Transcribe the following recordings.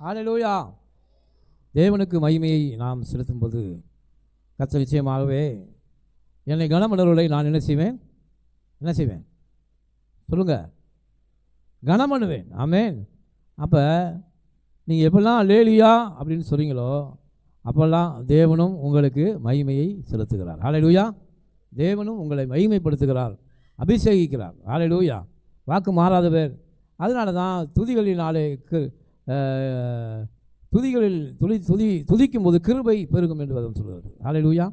ஹல்லேலூயா. தேவனுக்கு மகிமையை நாம் செலுத்தும்போது கர்த்தர் நிச்சயமாகவே என்னை கனமனவர்களை நான் என்ன செய்வேன் சொல்லுங்க, கனம் பண்ணுவேன். ஆமென். அப்போ நீங்கள் எப்பெல்லாம் அல்லேலூயா அப்படின்னு சொல்கிறீங்களோ அப்போல்லாம் தேவனும் உங்களுக்கு மகிமையை செலுத்துகிறார். ஹல்லேலூயா. தேவனும் உங்களை மகிமைப்படுத்துகிறார், அபிஷேகிக்கிறார். ஹல்லேலூயா. வாக்கு மாறாதவர். அதனால தான் துதிகளினாலே துதிக்கும் போது கிருபை பெருகும் என்று வேதம் சொல்கிறது. ஹல்லேலூயா.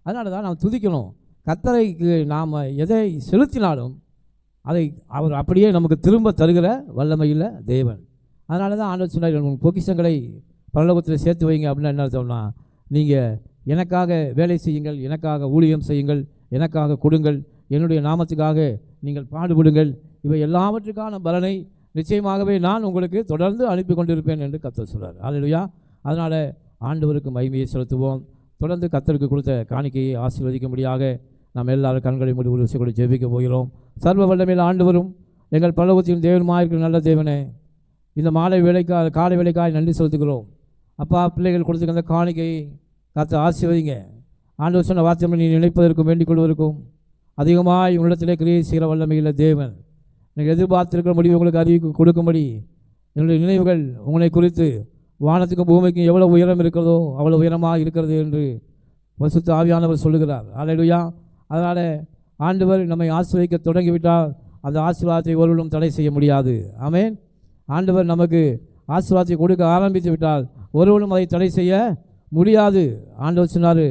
அதனால தான் நாம் துதிக்கணும். கர்த்தருக்கு நாம் எதை செலுத்தினாலும் அதை அவர் அப்படியே நமக்கு திரும்ப தருகிற வல்லமையில் தேவன். அதனால தான் ஆண்டவர் சொன்னார், உங்கள் பொக்கிஷங்களை பரலோகத்தில் சேர்த்து வைங்க. அப்படின்னா என்ன சொன்னால், நீங்கள் எனக்காக வேலை செய்யுங்கள், எனக்காக ஊழியம் செய்யுங்கள், எனக்காக கொடுங்கள், என்னுடைய நாமத்துக்காக நீங்கள் பாடுபடுங்கள். இவை எல்லாவற்றுக்கான பலனை நிச்சயமாகவே நான் உங்களுக்கு தொடர்ந்து அனுப்பி கொண்டிருப்பேன் என்று கர்த்தர் சொல்கிறார். ஹல்லேலூயா. அதனால் ஆண்டவருக்கு மகிமையை செலுத்துவோம். தொடர்ந்து கர்த்தருக்கு கொடுத்த காணிக்கையை ஆசீர்வதிக்கும்படியாக நாம் எல்லாரும் கண்களை மூடி ஒரு விஷயங்களை ஜெபிக்க போகிறோம். சர்வ வல்லமையில் ஆண்டவரும் எங்கள் பரலோகத்தின் தேவனுமாக இருக்கிற நல்ல தேவனே, இந்த மாலை வேலைக்காக காலை வேலைக்காக நன்றி செலுத்துகிறோம். அப்பா, பிள்ளைகள் கொடுத்துக்க அந்த காணிக்கையை கர்த்தர் ஆசீர்வதிங்க. ஆண்டவர் சொன்ன வார்த்தை நீ நினைப்பதற்கும் வேண்டிக் கொள்வதற்கும் அதிகமாக உன்னிடத்திலே கிரியை செய்கிற வல்லமையில் தேவன், நீங்கள் எதிர்பார்த்திருக்கிற முடிவு உங்களுக்கு அறிவிக்க கொடுக்கும்படி என்னுடைய நினைவுகள் உங்களை குறித்து வானத்துக்கும் பூமிக்கும் எவ்வளோ உயரம் இருக்கிறதோ அவ்வளோ உயரமாக இருக்கிறது என்று பரிசுத்த ஆவியானவர் சொல்லுகிறார். ஹல்லேலூயா. அதனால் ஆண்டவர் நம்மை ஆசீர்வதிக்க தொடங்கிவிட்டால் அந்த ஆசீர்வாதத்தை ஒருவரும் தடை செய்ய முடியாது. ஆமென். ஆண்டவர் நமக்கு ஆசீர்வாதத்தை கொடுக்க ஆரம்பித்து விட்டால் ஒருவரும் அதை தடை செய்ய முடியாது. ஆண்டவர் சொன்னார்,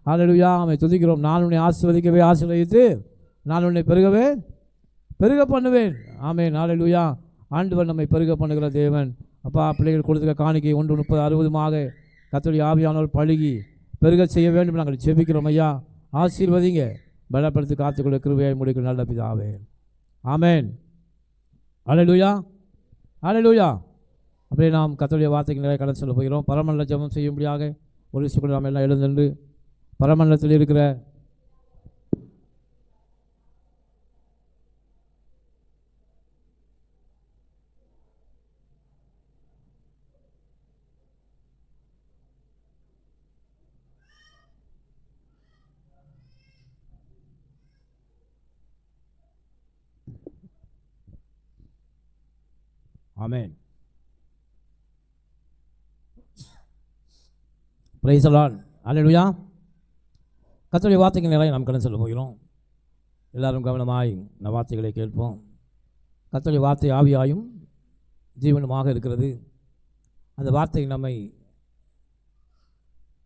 ஹல்லேலூயா, அவனை துதிக்கிறோம். நான் உன்னை ஆசீர்வதிக்கவே ஆசீர்வதித்து நான் உன்னை பெருக பண்ணுவேன். ஆமென். ஹல்லேலூயா. ஆண்டவர் நம்மை பெருக பண்ணுகிற தேவன். அப்பா, பிள்ளைகள் கொடுத்துக்க காணிக்கை 1 30 60 கர்த்தருடைய ஆவியானவர் பழுகி பெருக செய்ய வேண்டும் நாங்கள் ஜெபிக்கிறோம். ஐயா, ஆசீர்வதிங்க, பலப்படுத்தி காத்துக்கொள்ள கிருபையை முடிக்கிற நல்ல பிதாவே. ஆமென். ஹல்லேலூயா. ஹல்லேலூயா. அப்படியே நாம் கர்த்தருடைய வார்த்தைக்கு நிறைய கடன் சொல்ல போகிறோம். பரமண்டல ஜெபம் செய்யும்படியாக ஒரு விஷயம் நாம் எல்லாம் எழுந்து பரமண்டலத்தில் இருக்கிற ஆமென். Praise the Lord. ஹல்லேலூயா. கர்த்தருடைய வார்த்தைக்கு நிறைய நாம் கடன் சொல்ல போகிறோம். எல்லாரும் கவனமாய் இந்த வார்த்தைகளை கேட்போம். கர்த்தருடைய வார்த்தை ஆவியாயும் ஜீவனுமாக இருக்கிறது. அந்த வார்த்தை நம்மை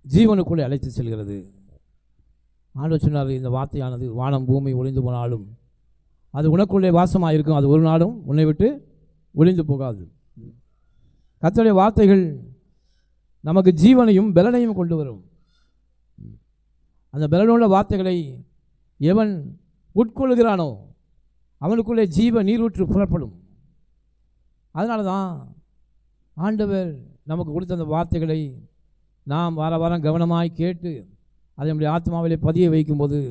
ஜீவனுக்குள்ளே அழைத்து செல்கிறது. ஆண்டவர் சொன்னார், இந்த வார்த்தையானது வானம் பூமி ஒளிந்து போனாலும் அது உனக்குள்ளே வாசமாக இருக்கும், அது ஒரு நாளும் உன்னை விட்டு ஒளிந்து போகாது. கர்த்தருடைய வார்த்தைகள் நமக்கு ஜீவனையும் பலனையும் கொண்டு வரும். அந்த பலனுள்ள வார்த்தைகளை எவன் உட்கொள்கிறானோ அவனுக்குள்ளே ஜீவ நீரூற்று புறப்படும். அதனால தான் ஆண்டவர் நமக்கு கொடுத்த அந்த வார்த்தைகளை நாம் வார வாரம் கவனமாய் கேட்டு அதை நம்முடைய ஆத்மாவிலே பதிய வைக்கும்போது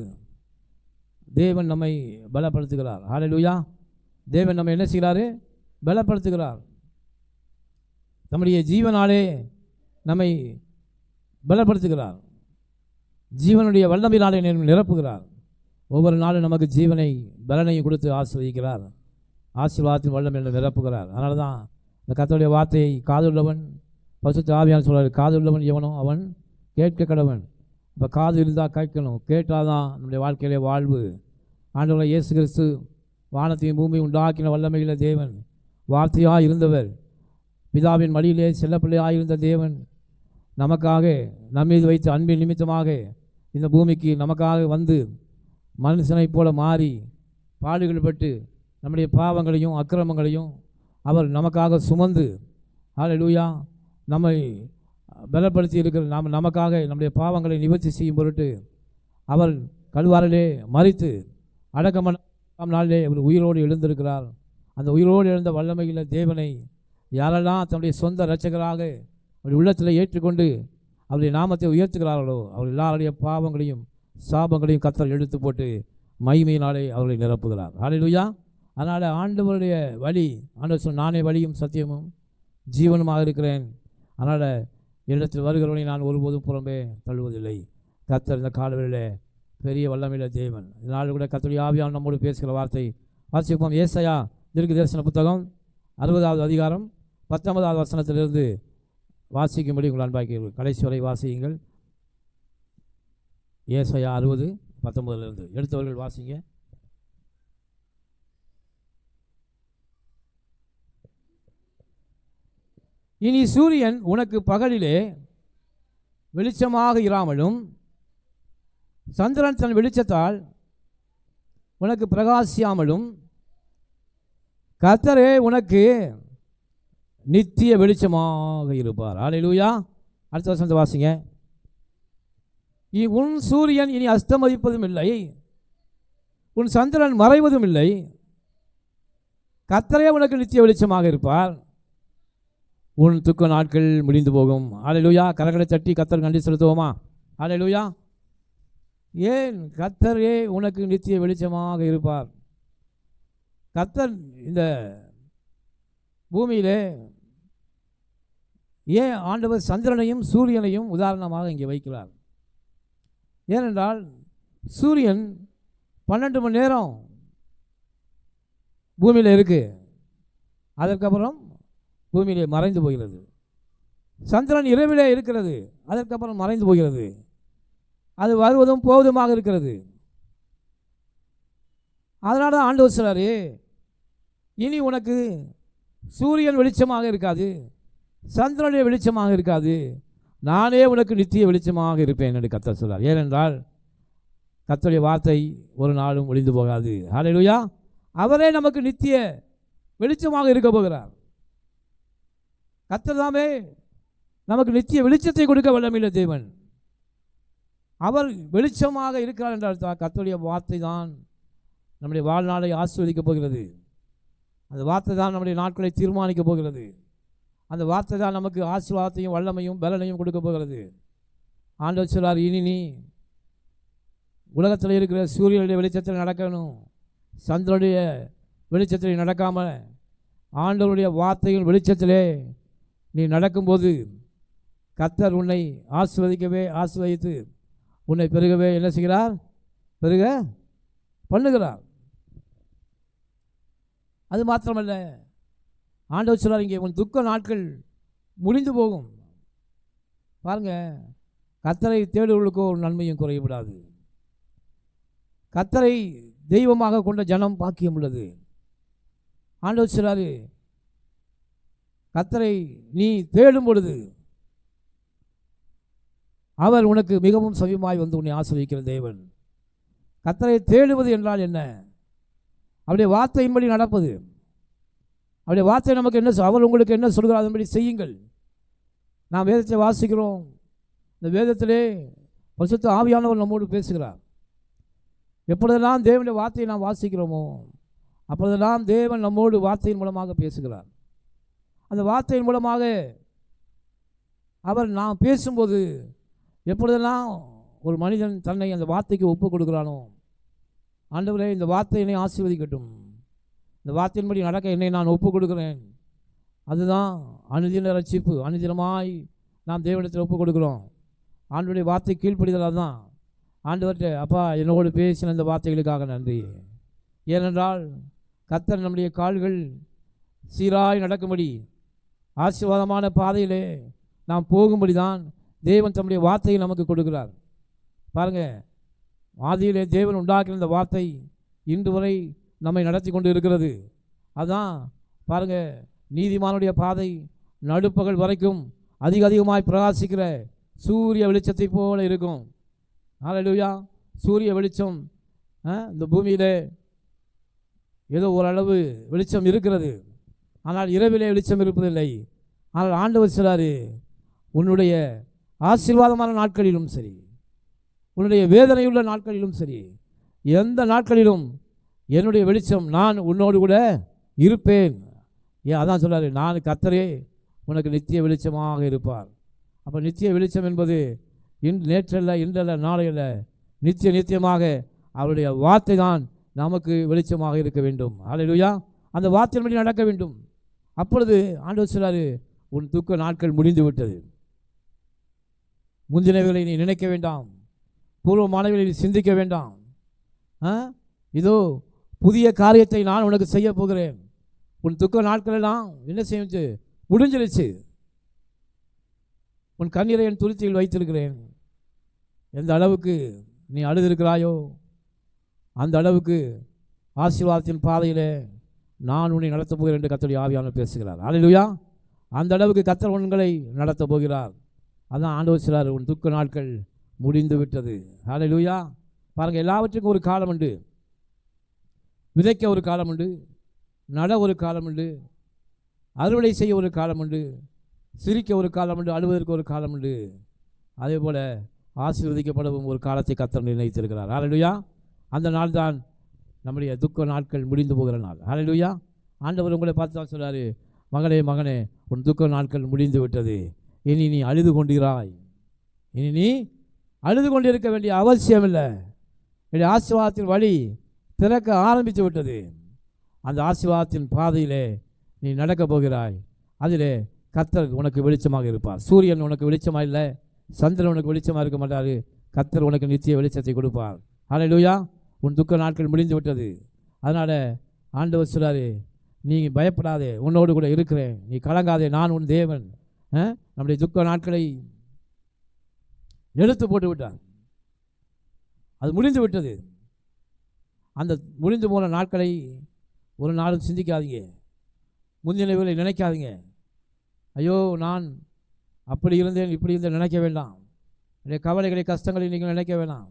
தேவன் நம்மை பலப்படுத்துகிறார். ஹல்லேலூயா. தேவன் நம்மை என்ன செய்கிறாரு? பலப்படுத்துகிறார். நம்முடைய ஜீவனாலே நம்மை பலப்படுத்துகிறார். ஜீவனுடைய வல்லமையினாலே நிரப்புகிறார். ஒவ்வொரு நாளும் நமக்கு ஜீவனை பலனையும் கொடுத்து ஆசீர்வதிக்கிறார். ஆசீர்வாதத்தின் வல்லமையில் நிரப்புகிறார். அதனால தான் இந்த கர்த்தருடைய வார்த்தையை காதுள்ளவன், பரிசுத்த ஆவியானவர் சொல்கிறார், காதுள்ளவன் எவனோ அவன் கேட்க கடவன். இப்போ காது இருந்தால் கேட்கணும், கேட்டால் தான் நம்முடைய வாழ்க்கையிலே வாழ்வு. ஆண்டவராகிய இயேசு கிறிஸ்து வானத்தையும் பூமியை உண்டாக்கின வல்லமையில தேவன், வார்த்தையாக இருந்தவர், பிதாவின் மடியிலே செல்லப்பிள்ளையாக இருந்த தேவன், நமக்காக நம்மீது வைத்த அன்பின் நிமித்தமாக இந்த பூமிக்கு நமக்காக வந்து மனுஷனைப் போல மாறி பாடுகள் பட்டு நம்முடைய பாவங்களையும் அக்கிரமங்களையும் அவர் நமக்காக சுமந்து, ஹல்லேலூயா, நம்மை பலப்படுத்தி இருக்கிற நமக்காக நம்முடைய பாவங்களை நிவர்த்தி செய்யும் பொருட்டு அவர் கல்வாரிலே மரித்து அடக்கம் நாளிலே அவர் உயிரோடு எழுந்திருக்கிறார். அந்த உயிரோடு எழுந்த வல்லமையில் தேவனை யாரெல்லாம் தன்னுடைய சொந்த இரட்சகராக அவருடைய உள்ளத்தில் ஏற்றுக்கொண்டு அவருடைய நாமத்தை உயர்த்துகிறார்களோ அவர் எல்லாருடைய பாவங்களையும் சாபங்களையும் கர்த்தர் எடுத்து போட்டு மகிமையினாலே அவர்களை நிரப்புகிறார். ஹல்லேலூயா. அதனால் ஆண்டவருடைய வழி, ஆண்டவர் சொன்ன, நானே வழியும் சத்தியமும் ஜீவனுமாக இருக்கிறேன், அதனால் என்னிடத்தில் வருகிறவனை நான் ஒருபோதும் புறம்பே தள்ளுவதில்லை. கர்த்தர் இந்த காலவெளியிலே பெரிய வல்லமையுள்ள தேவன். இதனால் கூட கர்த்தருடைய ஆவியானவர் நம்மோடு பேசுகிற வார்த்தை வாசிப்போம். ஏசாயா தீர்க்க தரிசன புத்தகம் 60வது அதிகாரம் 19வது வசனத்திலிருந்து வாசிக்கும்படி உங்கள் அன்பாக்கி கடைசி வரை வாசியுங்கள். ஏசாயா 60:19 எடுத்தவர்கள் வாசிங்க. இனி சூரியன் உனக்கு பகலிலே வெளிச்சமாக இராமலும் சந்திரன் தன் வெளிச்சத்தால் உனக்கு பிரகாசியாமலும் கர்த்தரே உனக்கு நித்திய வெளிச்சமாக இருப்பார். அல்லேலூயா. அடுத்த வசனத்தை வாசிங்க. உன் சூரியன் இனி அஸ்தமதிப்பதும் இல்லை, உன் சந்திரன் மறைவதும் இல்லை, கர்த்தரே உனக்கு நித்திய வெளிச்சமாக இருப்பார். உன் துக்க நாட்கள் முடிந்து போகும். அல்லேலூயா. கரங்களை தட்டி கர்த்தர் நன்றி செலுத்துவோமா? அல்லேலூயா. ஏன்? கர்த்தரே உனக்கு நித்திய வெளிச்சமாக இருப்பார். கர்த்தர் இந்த பூமியிலே ஏன் ஆண்டவர் சந்திரனையும் சூரியனையும் உதாரணமாக இங்கே வைக்கிறார்? ஏனென்றால் சூரியன் 12 மணி நேரம் பூமியில் இருக்குது, அதற்கப்புறம் பூமியிலே மறைந்து போகிறது. சந்திரன் இரவிலே இருக்கிறது, அதற்கப்புறம் மறைந்து போகிறது. அது வருவதும் போவதுமாக இருக்கிறது. அதனால தான் ஆண்டவர் சொல்றாரு, இனி உனக்கு சூரியன் வெளிச்சமாக இருக்காது, சந்திரனுடைய வெளிச்சமாக இருக்காது, நானே உனக்கு நித்திய வெளிச்சமாக இருப்பேன் என்று கர்த்தர் சொல்றார். ஏனென்றால் கர்த்தருடைய வார்த்தை ஒரு நாளும் ஒழிந்து போகாது. ஹல்லேலூயா. அவரே நமக்கு நித்திய வெளிச்சமாக இருக்க போகிறார். கர்த்தர் தாமே நமக்கு நித்திய வெளிச்சத்தை கொடுக்க வல்லமையுள்ள தேவன். அவர் வெளிச்சமாக இருக்கிறார் என்றால் கர்த்தருடைய வார்த்தை தான் நம்முடைய வாழ்நாளை ஆசீர்வதிக்கப் போகிறது. அந்த வார்த்தை தான் நம்முடைய நாட்களை தீர்மானிக்கப் போகிறது. அந்த வார்த்தை தான் நமக்கு ஆசீர்வாதத்தையும் வல்லமையும் பலனையும் கொடுக்க போகிறது. ஆண்டவர் சொல்றார், இனி நீ உலகத்தில் இருக்கிற சூரியனுடைய வெளிச்சத்தில் நடக்கணும், சந்திரனுடைய வெளிச்சத்தில் நடக்காமல் ஆண்டவருடைய வார்த்தையின் வெளிச்சத்திலே நீ நடக்கும்போது கர்த்தர் உன்னை ஆசீர்வதித்து உன்னை பெருகவே என்ன செய்கிறார்? பெருக பண்ணுகிறார். அது மாத்திரமல்ல, ஆண்டவர் சொல்றார், இங்கே உன் துக்க நாட்கள் முடிந்து போகும். பாருங்க, கர்த்தரை தேடுவர்களுக்கோ ஒரு நன்மையும் குறையப்படாது. கர்த்தரை தெய்வமாக கொண்ட ஜனம் பாக்கியம் உள்ளது. ஆண்டவர் சொல்றாரு, கர்த்தரை நீ தேடும் பொழுது அவர் உனக்கு மிகவும் சமீபமாய் வந்து உன்னை ஆசீர்வதிக்கிற தேவன். கர்த்தரை தேடுவது என்றால் என்ன? அவருடைய வார்த்தையின்படி நடப்பது. அவருடைய வார்த்தை நமக்கு என்ன, அவர் உங்களுக்கு என்ன சொல்கிறார் அதன்படி செய்யுங்கள். நாம் வேதத்தை வாசிக்கிறோம். இந்த வேதத்திலே பரிசுத்த ஆவியானவர் நம்மோடு பேசுகிறார். எப்பொழுதெல்லாம் தேவனுடைய வார்த்தையை நாம் வாசிக்கிறோமோ அப்பொழுதெல்லாம் தேவன் நம்மோடு வார்த்தையின் மூலமாக பேசுகிறார். அந்த வார்த்தையின் மூலமாக அவர் நாம் பேசும்போது எப்பொழுதெல்லாம் ஒரு மனிதன் தன்னை அந்த வார்த்தைக்கு ஒப்புக் கொடுக்கிறானோ, ஆண்டவரே இந்த வார்த்தையினை ஆசீர்வதிக்கட்டும், இந்த வார்த்தையின்படி நடக்க என்னை நான் ஒப்புக் கொடுக்கிறேன், அதுதான் அனுதின ரட்சிப்பு. அனுதினமாய் நாம் தேவனிடத்தில் ஒப்புக் கொடுக்குறோம். ஆண்டவருடைய வார்த்தை கீழ்ப்படிதலாக தான் ஆண்டவர்கிட்ட, அப்பா என்னோடு பேசின இந்த வார்த்தைகளுக்காக நன்றி. ஏனென்றால் கர்த்தர் நம்முடைய கால்கள் சீராய் நடக்கும்படி ஆசீர்வாதமான பாதையிலே நாம் போகும்படி தான் தேவன் தம்முடைய வார்த்தையை நமக்கு கொடுக்கிறார். பாருங்கள், ஆதியிலே தேவன் உண்டாக்கின இந்த வார்த்தை இன்று வரை நம்மை நடத்தி கொண்டு இருக்கிறது. அதுதான் பாருங்கள், நீதிமானுடைய பாதை நடுப்பகல் வரைக்கும் அதிகமாய் பிரகாசிக்கிற சூரிய வெளிச்சத்தை போல இருக்கும். ஹல்லேலூயா. சூரிய வெளிச்சம் இந்த பூமியிலே ஏதோ ஓரளவு வெளிச்சம் இருக்கிறது, ஆனால் இரவிலே வெளிச்சம் இருப்பதில்லை. ஆனால் ஆண்டவர் சொல்றாரு, உன்னுடைய ஆசீர்வாதமான நாட்களிலும் சரி, உன்னுடைய வேதனையுள்ள நாட்களிலும் சரி, எந்த நாட்களிலும் என்னுடைய வெளிச்சம் நான் உன்னோடு கூட இருப்பேன். அதான் சொல்றாரு, நான் கர்த்தரே உனக்கு நித்திய வெளிச்சமாக இருப்பார். அப்போ நித்திய வெளிச்சம் என்பது நேற்றல்ல, இன்றல்ல, நாளையல்ல, நித்தியமாக அவருடைய வார்த்தை தான் நமக்கு வெளிச்சமாக இருக்க வேண்டும். ஹல்லேலூயா. அந்த வார்த்தையின்படி நடக்க வேண்டும். அப்பொழுது ஆண்டவர் சொல்றாரு, உன் துக்க நாட்கள் முடிந்து விட்டது. முந்தினவைகளை நீ நினைக்க வேண்டாம், பூர்வமானவைகளை நீ சிந்திக்க வேண்டாம். இதோ புதிய காரியத்தை நான் உனக்கு செய்ய போகிறேன். உன் துக்க நாட்களெல்லாம் என்ன செய்ய முடிஞ்சிருச்சு. உன் கண்ணீரை என் துருத்தியில் வைத்திருக்கிறேன். எந்த அளவுக்கு நீ அழுதிருக்கிறாயோ அந்த அளவுக்கு ஆசீர்வாதத்தின் பாதையில் நான் உன்னை நடத்தப் போகிறேன் என்று கர்த்தருடைய ஆவியானவர் பேசுகிறார். அல்லேலூயா. அந்த அளவுக்கு கர்த்தர் உங்களை நடத்தப் போகிறார். அதான் ஆண்டவர் சொல்றார், உன் துக்க நாட்கள் முடிந்து விட்டது. அல்லேலூயா. பாருங்கள், எல்லாவற்றுக்கும் ஒரு காலம் உண்டு. விதைக்க ஒரு காலம் உண்டு, நட ஒரு காலம் உண்டு, அறுவடை செய்ய ஒரு காலம் உண்டு, சிரிக்க ஒரு காலம் உண்டு, அழுவதற்கு ஒரு காலம் உண்டு. அதே போல் ஆசீர்வதிக்கப்படவும் ஒரு காலத்தை கர்த்தர் நிர்ணயித்திருக்கிறார். அல்லேலூயா. அந்த நாள் தான் நம்முடைய துக்க நாட்கள் முடிந்து போகிற நாள். அல்லேலூயா. ஆண்டவர் உங்களை பார்த்து தான் சொல்கிறாரு, மகளே மகனே, உன் துக்க நாட்கள் முடிந்து விட்டது. இனி நீ அழுது கொண்டிராய். இனி நீ அழுது கொண்டிருக்க வேண்டிய அவசியம் இல்லை. என்னுடைய ஆசீர்வாதத்தின் வழி திறக்க ஆரம்பித்து விட்டது. அந்த ஆசீர்வாதத்தின் பாதையிலே நீ நடக்கப் போகிறாய். அதிலே கர்த்தர் உனக்கு வெளிச்சமாக இருப்பார். சூரியன் உனக்கு வெளிச்சமாக இல்லை, சந்திரன் உனக்கு வெளிச்சமாக இருக்க மாட்டார். கர்த்தர் உனக்கு நித்திய வெளிச்சத்தை கொடுப்பார். அல்லேலூயா. உன் துக்க நாட்கள் முடிந்து விட்டது. அதனால் ஆண்டவர் சொல்கிறாரு, நீ பயப்படாதே, உன்னோடு கூட இருக்கிறேன், நீ கலங்காதே, நான் உன் தேவன். நம்முடைய துக்க நாட்களை எடுத்து போட்டு விட்டார். அது முடிந்து விட்டது. அந்த முடிந்து போன நாட்களை ஒரு நாளும் சிந்திக்காதீங்க, முந்தினவைகளை நினைக்காதீங்க. ஐயோ நான் அப்படி இருந்தேன் இப்படி இருந்தேன் நினைக்க வேண்டாம். என்னுடைய கவலைகளை கஷ்டங்களை நீங்கள் நினைக்க வேண்டாம்.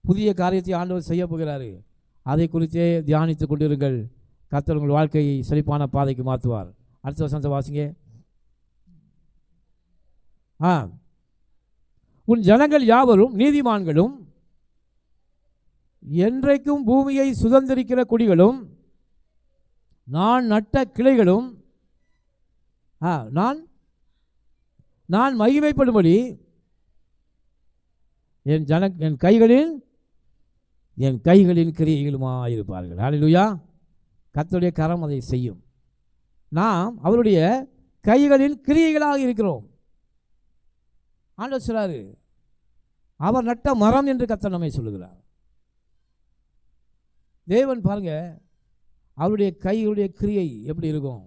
புதிய காரியத்தை ஆண்டவர் செய்ய போகிறாரு. அதை குறித்தே தியானித்து கொண்டிருங்கள். கர்த்தர் உங்கள் வாழ்க்கையை செழிப்பான பாதைக்கு மாற்றுவார். அடுத்த வசனத்தை வாசிங்க. உன் ஜனங்கள் யாவரும் நீதிமான்களும், என்றைக்கும் பூமியை சுதந்திரிக்கிற குடிகளும், நான் நட்ட கிளைகளும், நான் மகிமைப்படும்படி என் கைகளின் கிரியைகளுமாயிருப்பார்கள். அல்லேலூயா. கர்த்தருடைய கரம் அதை செய்யும். நாம் அவருடைய கைகளின் கிரியைகளாக இருக்கிறோம். ஆண்டவர் சொல்றாரு, அவர் நட்ட மரம் என்று கர்த்தர் நம்மை சொல்லுகிறார். தேவன் பாருங்க, அவருடைய கைகளுடைய கிரியை எப்படி இருக்கும்.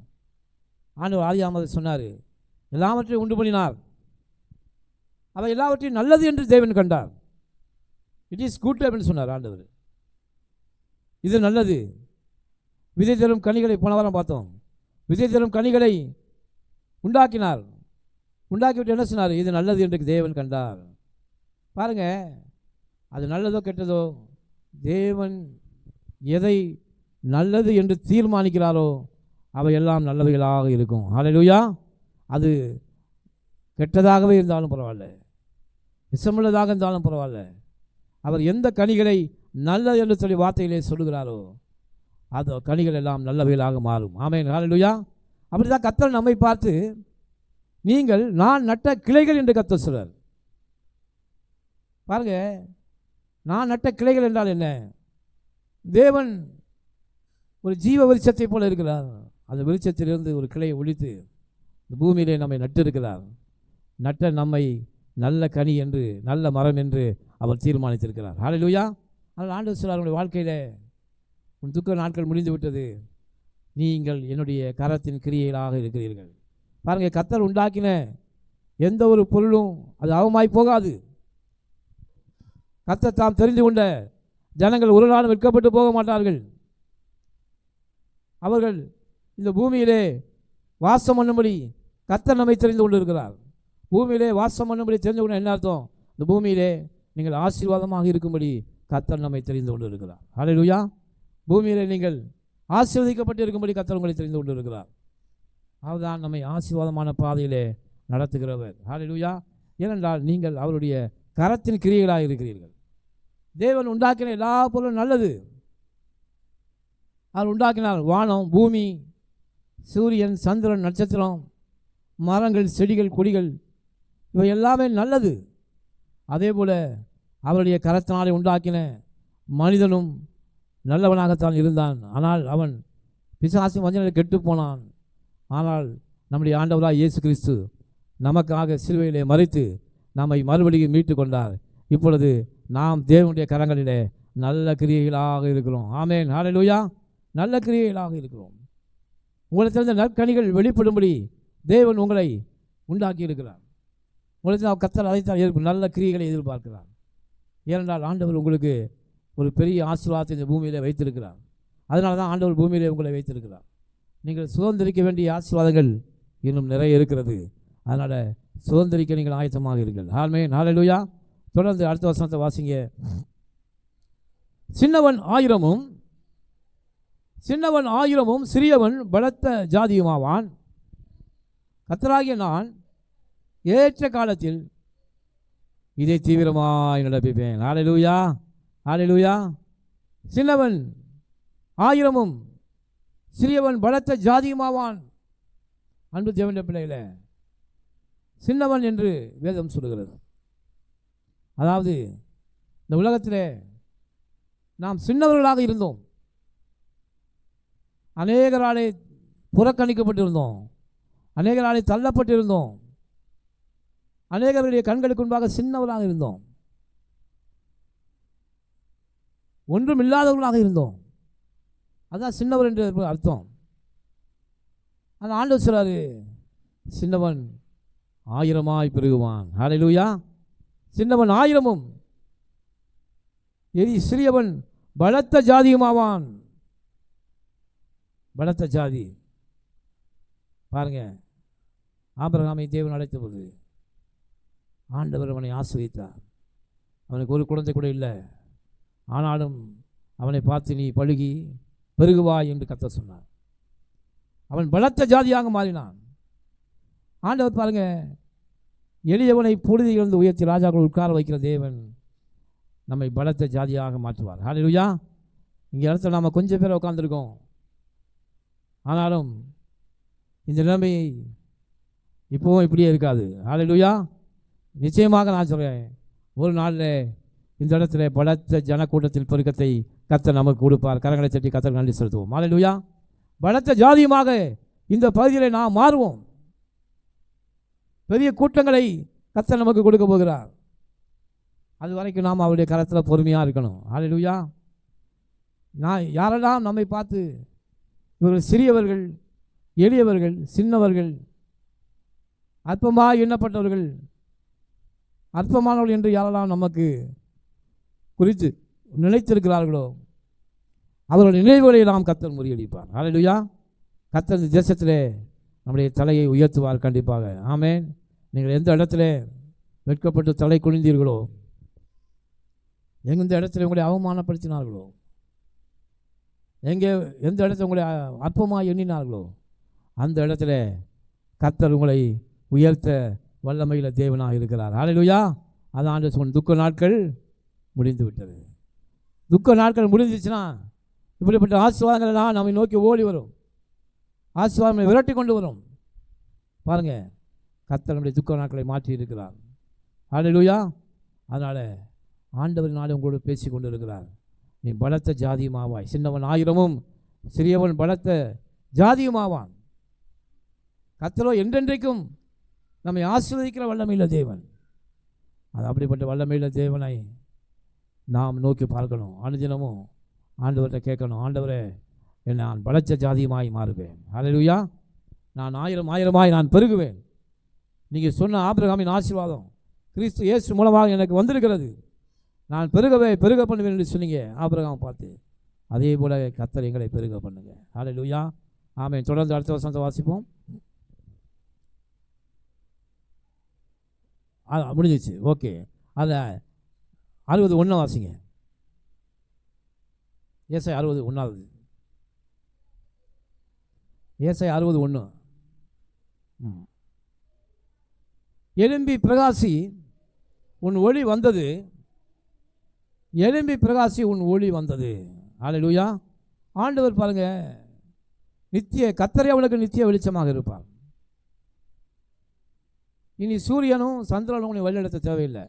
ஆண்டவர் ஆதியாகமத்தில் சொன்னார், எல்லாவற்றையும் உண்டு பண்ணினார், அவர் எல்லாவற்றையும் நல்லது என்று தேவன் கண்டார். இட் இஸ் குட் அப்படின்னு சொன்னார் ஆண்டவர். இது நல்லது. விதை தரும் கனிகளை போன வாரம் பார்த்தோம். விதை தரும் கனிகளை உண்டாக்கினார். உண்டாக்கிவிட்டு என்ன சொன்னார்? இது நல்லது என்று தேவன் கண்டார். பாருங்க, அது நல்லதோ கெட்டதோ, தேவன் எதை நல்லது என்று தீர்மானிக்கிறாரோ அவை எல்லாம் நல்லவைகளாக இருக்கும். அல்லேலூயா. அது கெட்டதாகவே இருந்தாலும் பரவாயில்ல, விஷமுள்ளதாக இருந்தாலும் பரவாயில்ல, அவர் எந்த கனிகளை நல்லது என்று சொல்லி வார்த்தையிலே சொல்லுகிறாரோ அது கனிகள் எல்லாம் நல்லவைகளாக மாறும். ஆமென். அல்லேலூயா. அப்படி தான் கர்த்தர் நம்மை பார்த்து, நீங்கள் நான் நட்ட கிளைகள் என்று கர்த்தர் சொல்றார். பாருங்க, நான் நட்ட கிளைகள் என்றால் என்ன? தேவன் ஒரு ஜீவ விருட்சத்தை போல இருக்கிறார். அந்த விருட்சத்திலிருந்து ஒரு கிளையை ஒழித்து இந்த பூமியிலே நம்மை நட்டிருக்கிறார். நட்ட நம்மை நல்ல கனி என்று, நல்ல மரம் என்று அவர் தீர்மானித்திருக்கிறார். ஹல்லேலூயா. அதனால் ஆண்டவர் சொல்றார், உங்களுடைய வாழ்க்கையில் உன் துக்க நாட்கள் முடிந்து விட்டது, நீங்கள் என்னுடைய கரத்தின் கிரியைகளாக இருக்கிறீர்கள். பாருங்கள், கர்த்தர் உண்டாக்கின எந்த ஒரு பொருளும் அது அவமாய் போகாது. கர்த்தர் தாம் தெரிந்து கொண்ட ஜனங்கள் ஒரு நாளும் விற்கப்பட்டு போக மாட்டார்கள். அவர்கள் இந்த பூமியிலே வாசம் பண்ணும்படி கர்த்தர் நம்மை தெரிந்து கொண்டிருக்கிறார். பூமியிலே வாசம் பண்ணும்படி தெரிந்து கொண்ட என்ன அர்த்தம்? இந்த பூமியிலே நீங்கள் ஆசீர்வாதமாக இருக்கும்படி கர்த்தர் நம்மை தெரிந்து கொண்டிருக்கிறார். ஹல்லேலூயா. பூமியிலே நீங்கள் ஆசீர்வதிக்கப்பட்டு இருக்கும்படி கர்த்தர் உங்களை தெரிந்து கொண்டிருக்கிறார். அவர்தான் நம்மை ஆசீர்வாதமான பாதையிலே நடத்துகிறவர். ஹல்லேலூயா. ஏனென்றால் நீங்கள் அவருடைய கரத்தின் கிரியைகளாக இருக்கிறீர்கள். தேவன் உண்டாக்கின எல்லா பொருளும் நல்லது. அவர் உண்டாக்கினார் வானம், பூமி, சூரியன், சந்திரன், நட்சத்திரம், மரங்கள், செடிகள், கொடிகள், இவை எல்லாமே நல்லது. அதே போல் அவருடைய கரத்தினாலே உண்டாக்கின மனிதனும் நல்லவனாகத்தான் இருந்தான். ஆனால் அவன் பிசாசின் வஞ்சனையில் கெட்டு போனான். ஆனால் நம்முடைய ஆண்டவராக இயேசு கிறிஸ்து நமக்காக சிலுவையிலே மறித்து நம்மை மறுபடியும் மீட்டு கொண்டார். இப்பொழுது நாம் தேவனுடைய கரங்களிலே நல்ல கிரியைகளாக இருக்கிறோம். ஆமென், ஹல்லேலூயா. நல்ல கிரியைகளாக இருக்கிறோம். உங்களுக்கு தெரிந்த நற்கனிகள் வெளிப்படும்படி தேவன் உங்களை உண்டாக்கி இருக்கிறார். உங்களுக்கு கர்த்தர் அழைத்தால் நல்ல கிரியைகளை எதிர்பார்க்கிறார். ஏனென்றால் ஆண்டவர் உங்களுக்கு ஒரு பெரிய ஆசீர்வாதத்தை இந்த பூமியிலே வைத்திருக்கிறார். அதனால தான் ஆண்டவர் பூமியிலே உங்களை வைத்திருக்கிறார். நீங்கள் சுதந்திரிக்க வேண்டிய ஆசீர்வாதங்கள் இன்னும் நிறைய இருக்கிறது. அதனால் சுதந்திரிக்க நீங்கள் ஆயத்தமாக இருங்கள். ஆமென், ஹல்லேலூயா. தொடர்ந்து அடுத்த வசனத்தை வாசிங்க. சின்னவன் ஆயிரமும் சிறியவன் பலத்த ஜாதியுமாவான். கர்த்தராகிய நான் ஏற்ற காலத்தில் இதை தீவிரமாய் நடப்பிப்பேன். ஹல்லேலூயா, ஹல்லேலூயா. சின்னவன் ஆயிரமும் சிறியவன் பலத்த ஜாதியுமாவான். அன்பு தேவனுடைய பிள்ளைகளே, சின்னவன் என்று வேதம் சொல்லுகிறது. அதாவது இந்த உலகத்திலே நாம் சின்னவர்களாக இருந்தோம். அநேகராலே புறக்கணிக்கப்பட்டிருந்தோம். அநேகராலே தள்ளப்பட்டிருந்தோம். அநேகருடைய கண்களுக்கு முன்பாக சின்னவர்களாக இருந்தோம். ஒன்றும் இல்லாதவர்களாக இருந்தோம். அதுதான் சின்னவர் என்று அர்த்தம். அந்த ஆண்டவர் சொல்றாரு, சின்னவன் ஆயிரமாய் பெருகுவான். ஹல்லேலூயா. சின்னவன் ஆயிரமும் சிறியவன் பலத்த ஜாதியுமாவான். பலத்த ஜாதி பாருங்க. ஆபிரகாமை தேவன் அழைத்த போது ஆண்டவர் அவனை ஆசீர்வதித்தார். அவனுக்கு ஒரு குழந்தை கூட இல்லை. ஆனாலும் அவனை பார்த்து நீ பழுகி பெருகுவாய் என்று கர்த்தர் சொன்னார். அவன் பலத்த ஜாதியாக மாறினான். ஆண்டவர் பாருங்க, எளியவனை பொழுதிலிருந்து உயர்த்தி ராஜாக்கள் உட்கார வைக்கிற தேவன் நம்மை பலத்த ஜாதியாக மாற்றுவார். ஹல்லேலூயா. இங்கே இடத்துல நாம் கொஞ்சம் பேர் உட்காந்துருக்கோம். ஆனாலும் இந்த நிலைமை இப்போவும் இப்படியே இருக்காது. ஹல்லேலூயா. நிச்சயமாக நான் சொல்கிறேன், ஒரு நாளில் இந்த இடத்துல பலத்த ஜனக்கூட்டத்தில் பெருக்கத்தை கர்த்தர் நமக்கு கொடுப்பார். கரங்களை தட்டி கர்த்தர் நன்றி செலுத்துவோம். ஹல்லேலூயா. பலத்த ஜாதியுமாக இந்த பகுதியில் நாம் மாறுவோம். பெரிய கூட்டங்களை கர்த்தர் நமக்கு கொடுக்க போகிறார். அது வரைக்கும் நாம் அவருடைய கரத்தில் பொறுமையாக இருக்கணும். ஹல்லேலூயா. யாரெல்லாம் நம்மை பார்த்து இவர்கள் சிறியவர்கள், எளியவர்கள், சின்னவர்கள், அற்பமாக எண்ணப்பட்டவர்கள், அற்பமானவர்கள் என்று யாரெல்லாம் நமக்கு குறித்து நினைத்திருக்கிறார்களோ அவர்களுடைய நினைவுகளை நாம் கர்த்தர் முறியடிப்பார். ஹல்லேலூயா. கர்த்தர் இந்த தேசத்திலே நம்முடைய தலையை உயர்த்துவார் கண்டிப்பாக. ஆமென். நீங்கள் எந்த இடத்துல வெட்கப்பட்டு தலை குனிந்தீர்களோ, எந்த இடத்துல உங்களை அவமானப்படுத்தினார்களோ, எந்த இடத்துல உங்களை அற்பமாக எண்ணினார்களோ அந்த இடத்துல கர்த்தர் உங்களை உயர்த்த வல்லமையில் தேவனாக இருக்கிறார். ஹல்லேலூயா. அதான் சொன்ன துக்க நாட்கள் முடிந்து விட்டது. துக்க நாட்கள் முடிஞ்சிச்சுன்னா இப்படிப்பட்ட ஆசீர்வாதங்கள்லாம் நம்மை நோக்கி ஓடி வரும். ஆசீர்வாதங்களை விரட்டி கொண்டு வரும். பாருங்கள், கர்த்தர் நம்முடைய துக்க நாட்களை மாற்றி இருக்கிறார். ஹல்லேலூயா. அதனால் ஆண்டவரினாலே உங்களோடு பேசி கொண்டு இருக்கிறார். நீ பலத்த ஜாதியுமாவாய். சின்னவன் ஆயிரமும் சிறியவன் பலத்த ஜாதியுமாவான். கர்த்தரோ என்றென்றைக்கும் நம்மை ஆசீர்வதிக்கிற வல்லமையுள்ள தேவன். அது அப்படிப்பட்ட வல்லமையுள்ள தேவனை நாம் நோக்கி பார்க்கணும். அனுதினமும் ஆண்டவர்கிட்ட கேட்கணும், ஆண்டவரே நான் பலத்த ஜாதியுமாய் மாறுவேன். ஹல்லேலூயா. நான் ஆயிரமாய் நான் பெருகுவேன். நீங்கள் சொன்ன ஆபிரகாமின் ஆசீர்வாதம் கிறிஸ்து இயேசு மூலமாக எனக்கு வந்திருக்கிறது. நான் பெருக பண்ணுவேன் என்று சொன்னீங்க ஆபிரகாமை பார்த்து. அதே போல கர்த்தர் எங்களை பெருக பண்ணுங்க. ஹல்லேலூயா. ஆமென். தொடர்ந்து அடுத்த வசனத்தை வாசிப்போம். முடிஞ்சிச்சு. ஓகே. அதை 61 வாசிங்க. ஏசாயா 61. ஏசாயா 61. எழும்பி பிரகாசி உன் ஒளி வந்தது. எழும்பி பிரகாசி உன் ஒளி வந்தது. ஹல்லேலூயா. ஆண்டவர் பாருங்க, நித்திய கர்த்தரே அவனுக்கு நித்திய வெளிச்சமாக இருப்பார். இனி சூரியனும் சந்திரனும் உன்னை வழிநடத்த தேவையில்லை.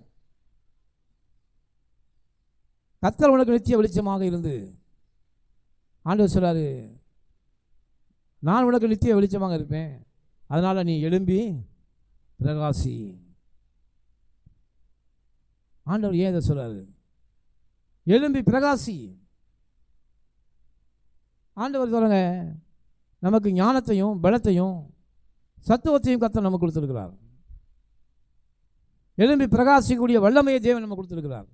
கர்த்தர் உனக்கு நித்திய வெளிச்சமாக இருந்து ஆண்டவர் சொல்றாரு, நான் உனக்கு நித்திய வெளிச்சமாக இருப்பேன். அதனால் நீ எழும்பி பிரகாசி. ஆண்டவர் ஏன் இதை சொல்றாரு? எழும்பி பிரகாசி. ஆண்டவர் சொல்லுங்க, நமக்கு ஞானத்தையும் பலத்தையும் சத்துவத்தையும் கர்த்தர் நமக்கு கொடுத்துருக்கிறார். எழும்பி பிரகாசிக்கக்கூடிய வல்லமையை தேவன் நம்ம கொடுத்துருக்கிறார்.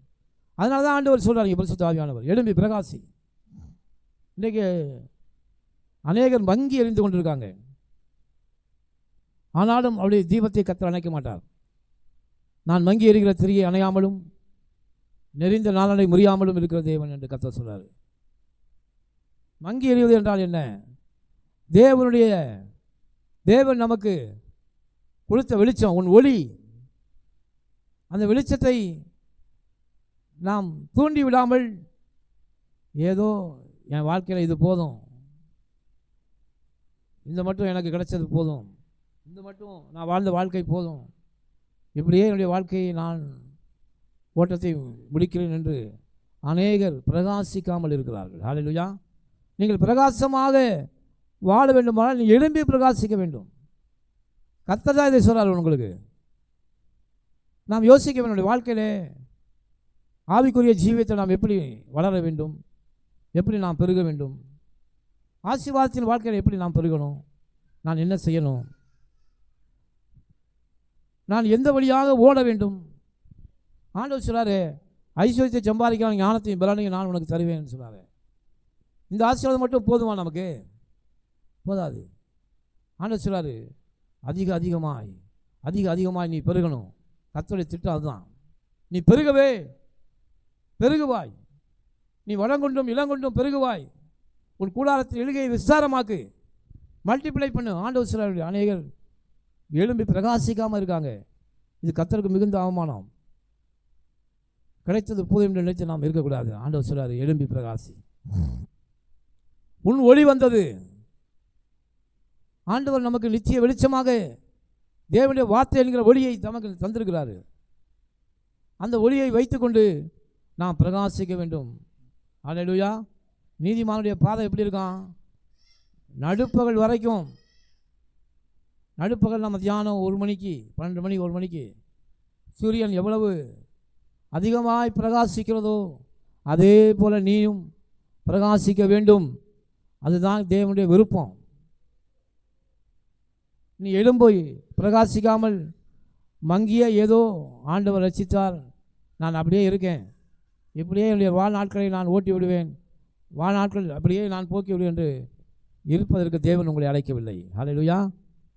அதனால தான் ஆண்டவர் சொல்கிறார், பரிசுத்த ஆவியானவர், எழும்பி பிரகாசி. இன்றைக்கு அநேகர் வங்கி எறிந்து கொண்டிருக்காங்க. ஆனாலும் அவருடைய தீபத்தை கர்த்தர் அணைக்க மாட்டார். நான் வங்கி எறிகிற திரியை அணையாமலும் நெறிந்த நாளனை முறியாமலும் இருக்கிற தேவன் என்று கர்த்தர் சொல்றாரு. வங்கி எறிவது என்றால் என்ன? தேவன் நமக்கு கொடுத்த வெளிச்சம், உன் ஒளி, அந்த வெளிச்சத்தை நாம் தூண்டி விடாமல் ஏதோ என் வாழ்க்கையில் இது போதும், இந்த மட்டும் எனக்கு கிடைச்சது போதும், இந்த மட்டும் நான் வாழ்ந்த வாழ்க்கை போதும், இப்படியே என்னுடைய வாழ்க்கையை நான் ஓட்டத்தை முடிக்கிறேன் என்று அநேகர் பிரகாசிக்காமல் இருக்கிறார்கள். ஹல்லேலூயா. நீங்கள் பிரகாசமாக வாழ வேண்டுமானால் நீ எழும்பி பிரகாசிக்க வேண்டும். கர்த்தர் தான் இதை சொல்றார் உங்களுக்கு. நாம் யோசிக்க வேண்டும், நம்முடைய வாழ்க்கையிலே ஆவிக்குரிய ஜீவியத்தை நாம் எப்படி வளர வேண்டும், எப்படி நாம் பெருக வேண்டும், ஆசீர்வாதத்தின் வாழ்க்கையில் எப்படி நாம் பெருகணும், நான் என்ன செய்யணும், நான் எந்த வழியாக ஓட வேண்டும். ஆண்டவர் சொல்றாரு, ஐஸ்வர்யத்தை சம்பாதிக்கலாம், ஞானத்தையும் பலனையும் நான் உனக்கு தருவேன் சொல்றாரு. இந்த ஆசீர்வாதம் மட்டும் போதுமா? நமக்கு போதாது. ஆண்டவர் சொல்றாரு, அதிகமாய் நீ பெருகணும். கர்த்தருடைய திட்டம் அதுதான். நீ பெருகுவாய், நீ வளங்கொண்டும் இளங்கொண்டும் பெருகுவாய், உன் கூடாரத்தில் எழுகையை விஸ்தாரமாக்கு, மல்டிப்ளை பண்ணு. ஆண்டவர் சொல்றாரு, அநேகர் எழும்பி பிரகாசிக்காமல் இருக்காங்க. இது கர்த்தருக்கு மிகுந்த அவமானம். கிடைத்தது போதும் என்று நினைத்து நாம் இருக்கக்கூடாது. ஆண்டவர் சொல்றாரு, எழும்பி பிரகாசி. உன் ஒளி வந்தது. ஆண்டவர் நமக்கு நிச்சய வெளிச்சமாக தேவனுடைய வார்த்தை என்கிற ஒளியை நமக்கு தந்திருக்கிறாரு. அந்த ஒளியை வைத்துக்கொண்டு நாம் பிரகாசிக்க வேண்டும். அல்லேலூயா. நீதிமானுடைய பாதை எப்படி இருக்கான்? நடுப்பகல் வரைக்கும். நடுப்பகல் நம்ம தியானம் 1 மணிக்கு 12 மணி 1 மணிக்கு சூரியன் எவ்வளவு அதிகமாய் பிரகாசிக்கிறதோ அதே போல நீயும் பிரகாசிக்க வேண்டும். அதுதான் தேவனுடைய விருப்பம். நீ எழும்போய் பிரகாசிக்காமல் மங்கிய ஏதோ ஆண்டவர் ரட்சித்தார், நான் அப்படியே இருக்கேன், இப்படியே என்னுடைய வாழ்நாட்களை நான் ஓட்டி விடுவேன், வாழ்நாட்கள் அப்படியே நான் போக்கி விடுவேன் என்று இருப்பதற்கு தேவன் உங்களை அழைக்கவில்லை. ஹல்லேலூயா.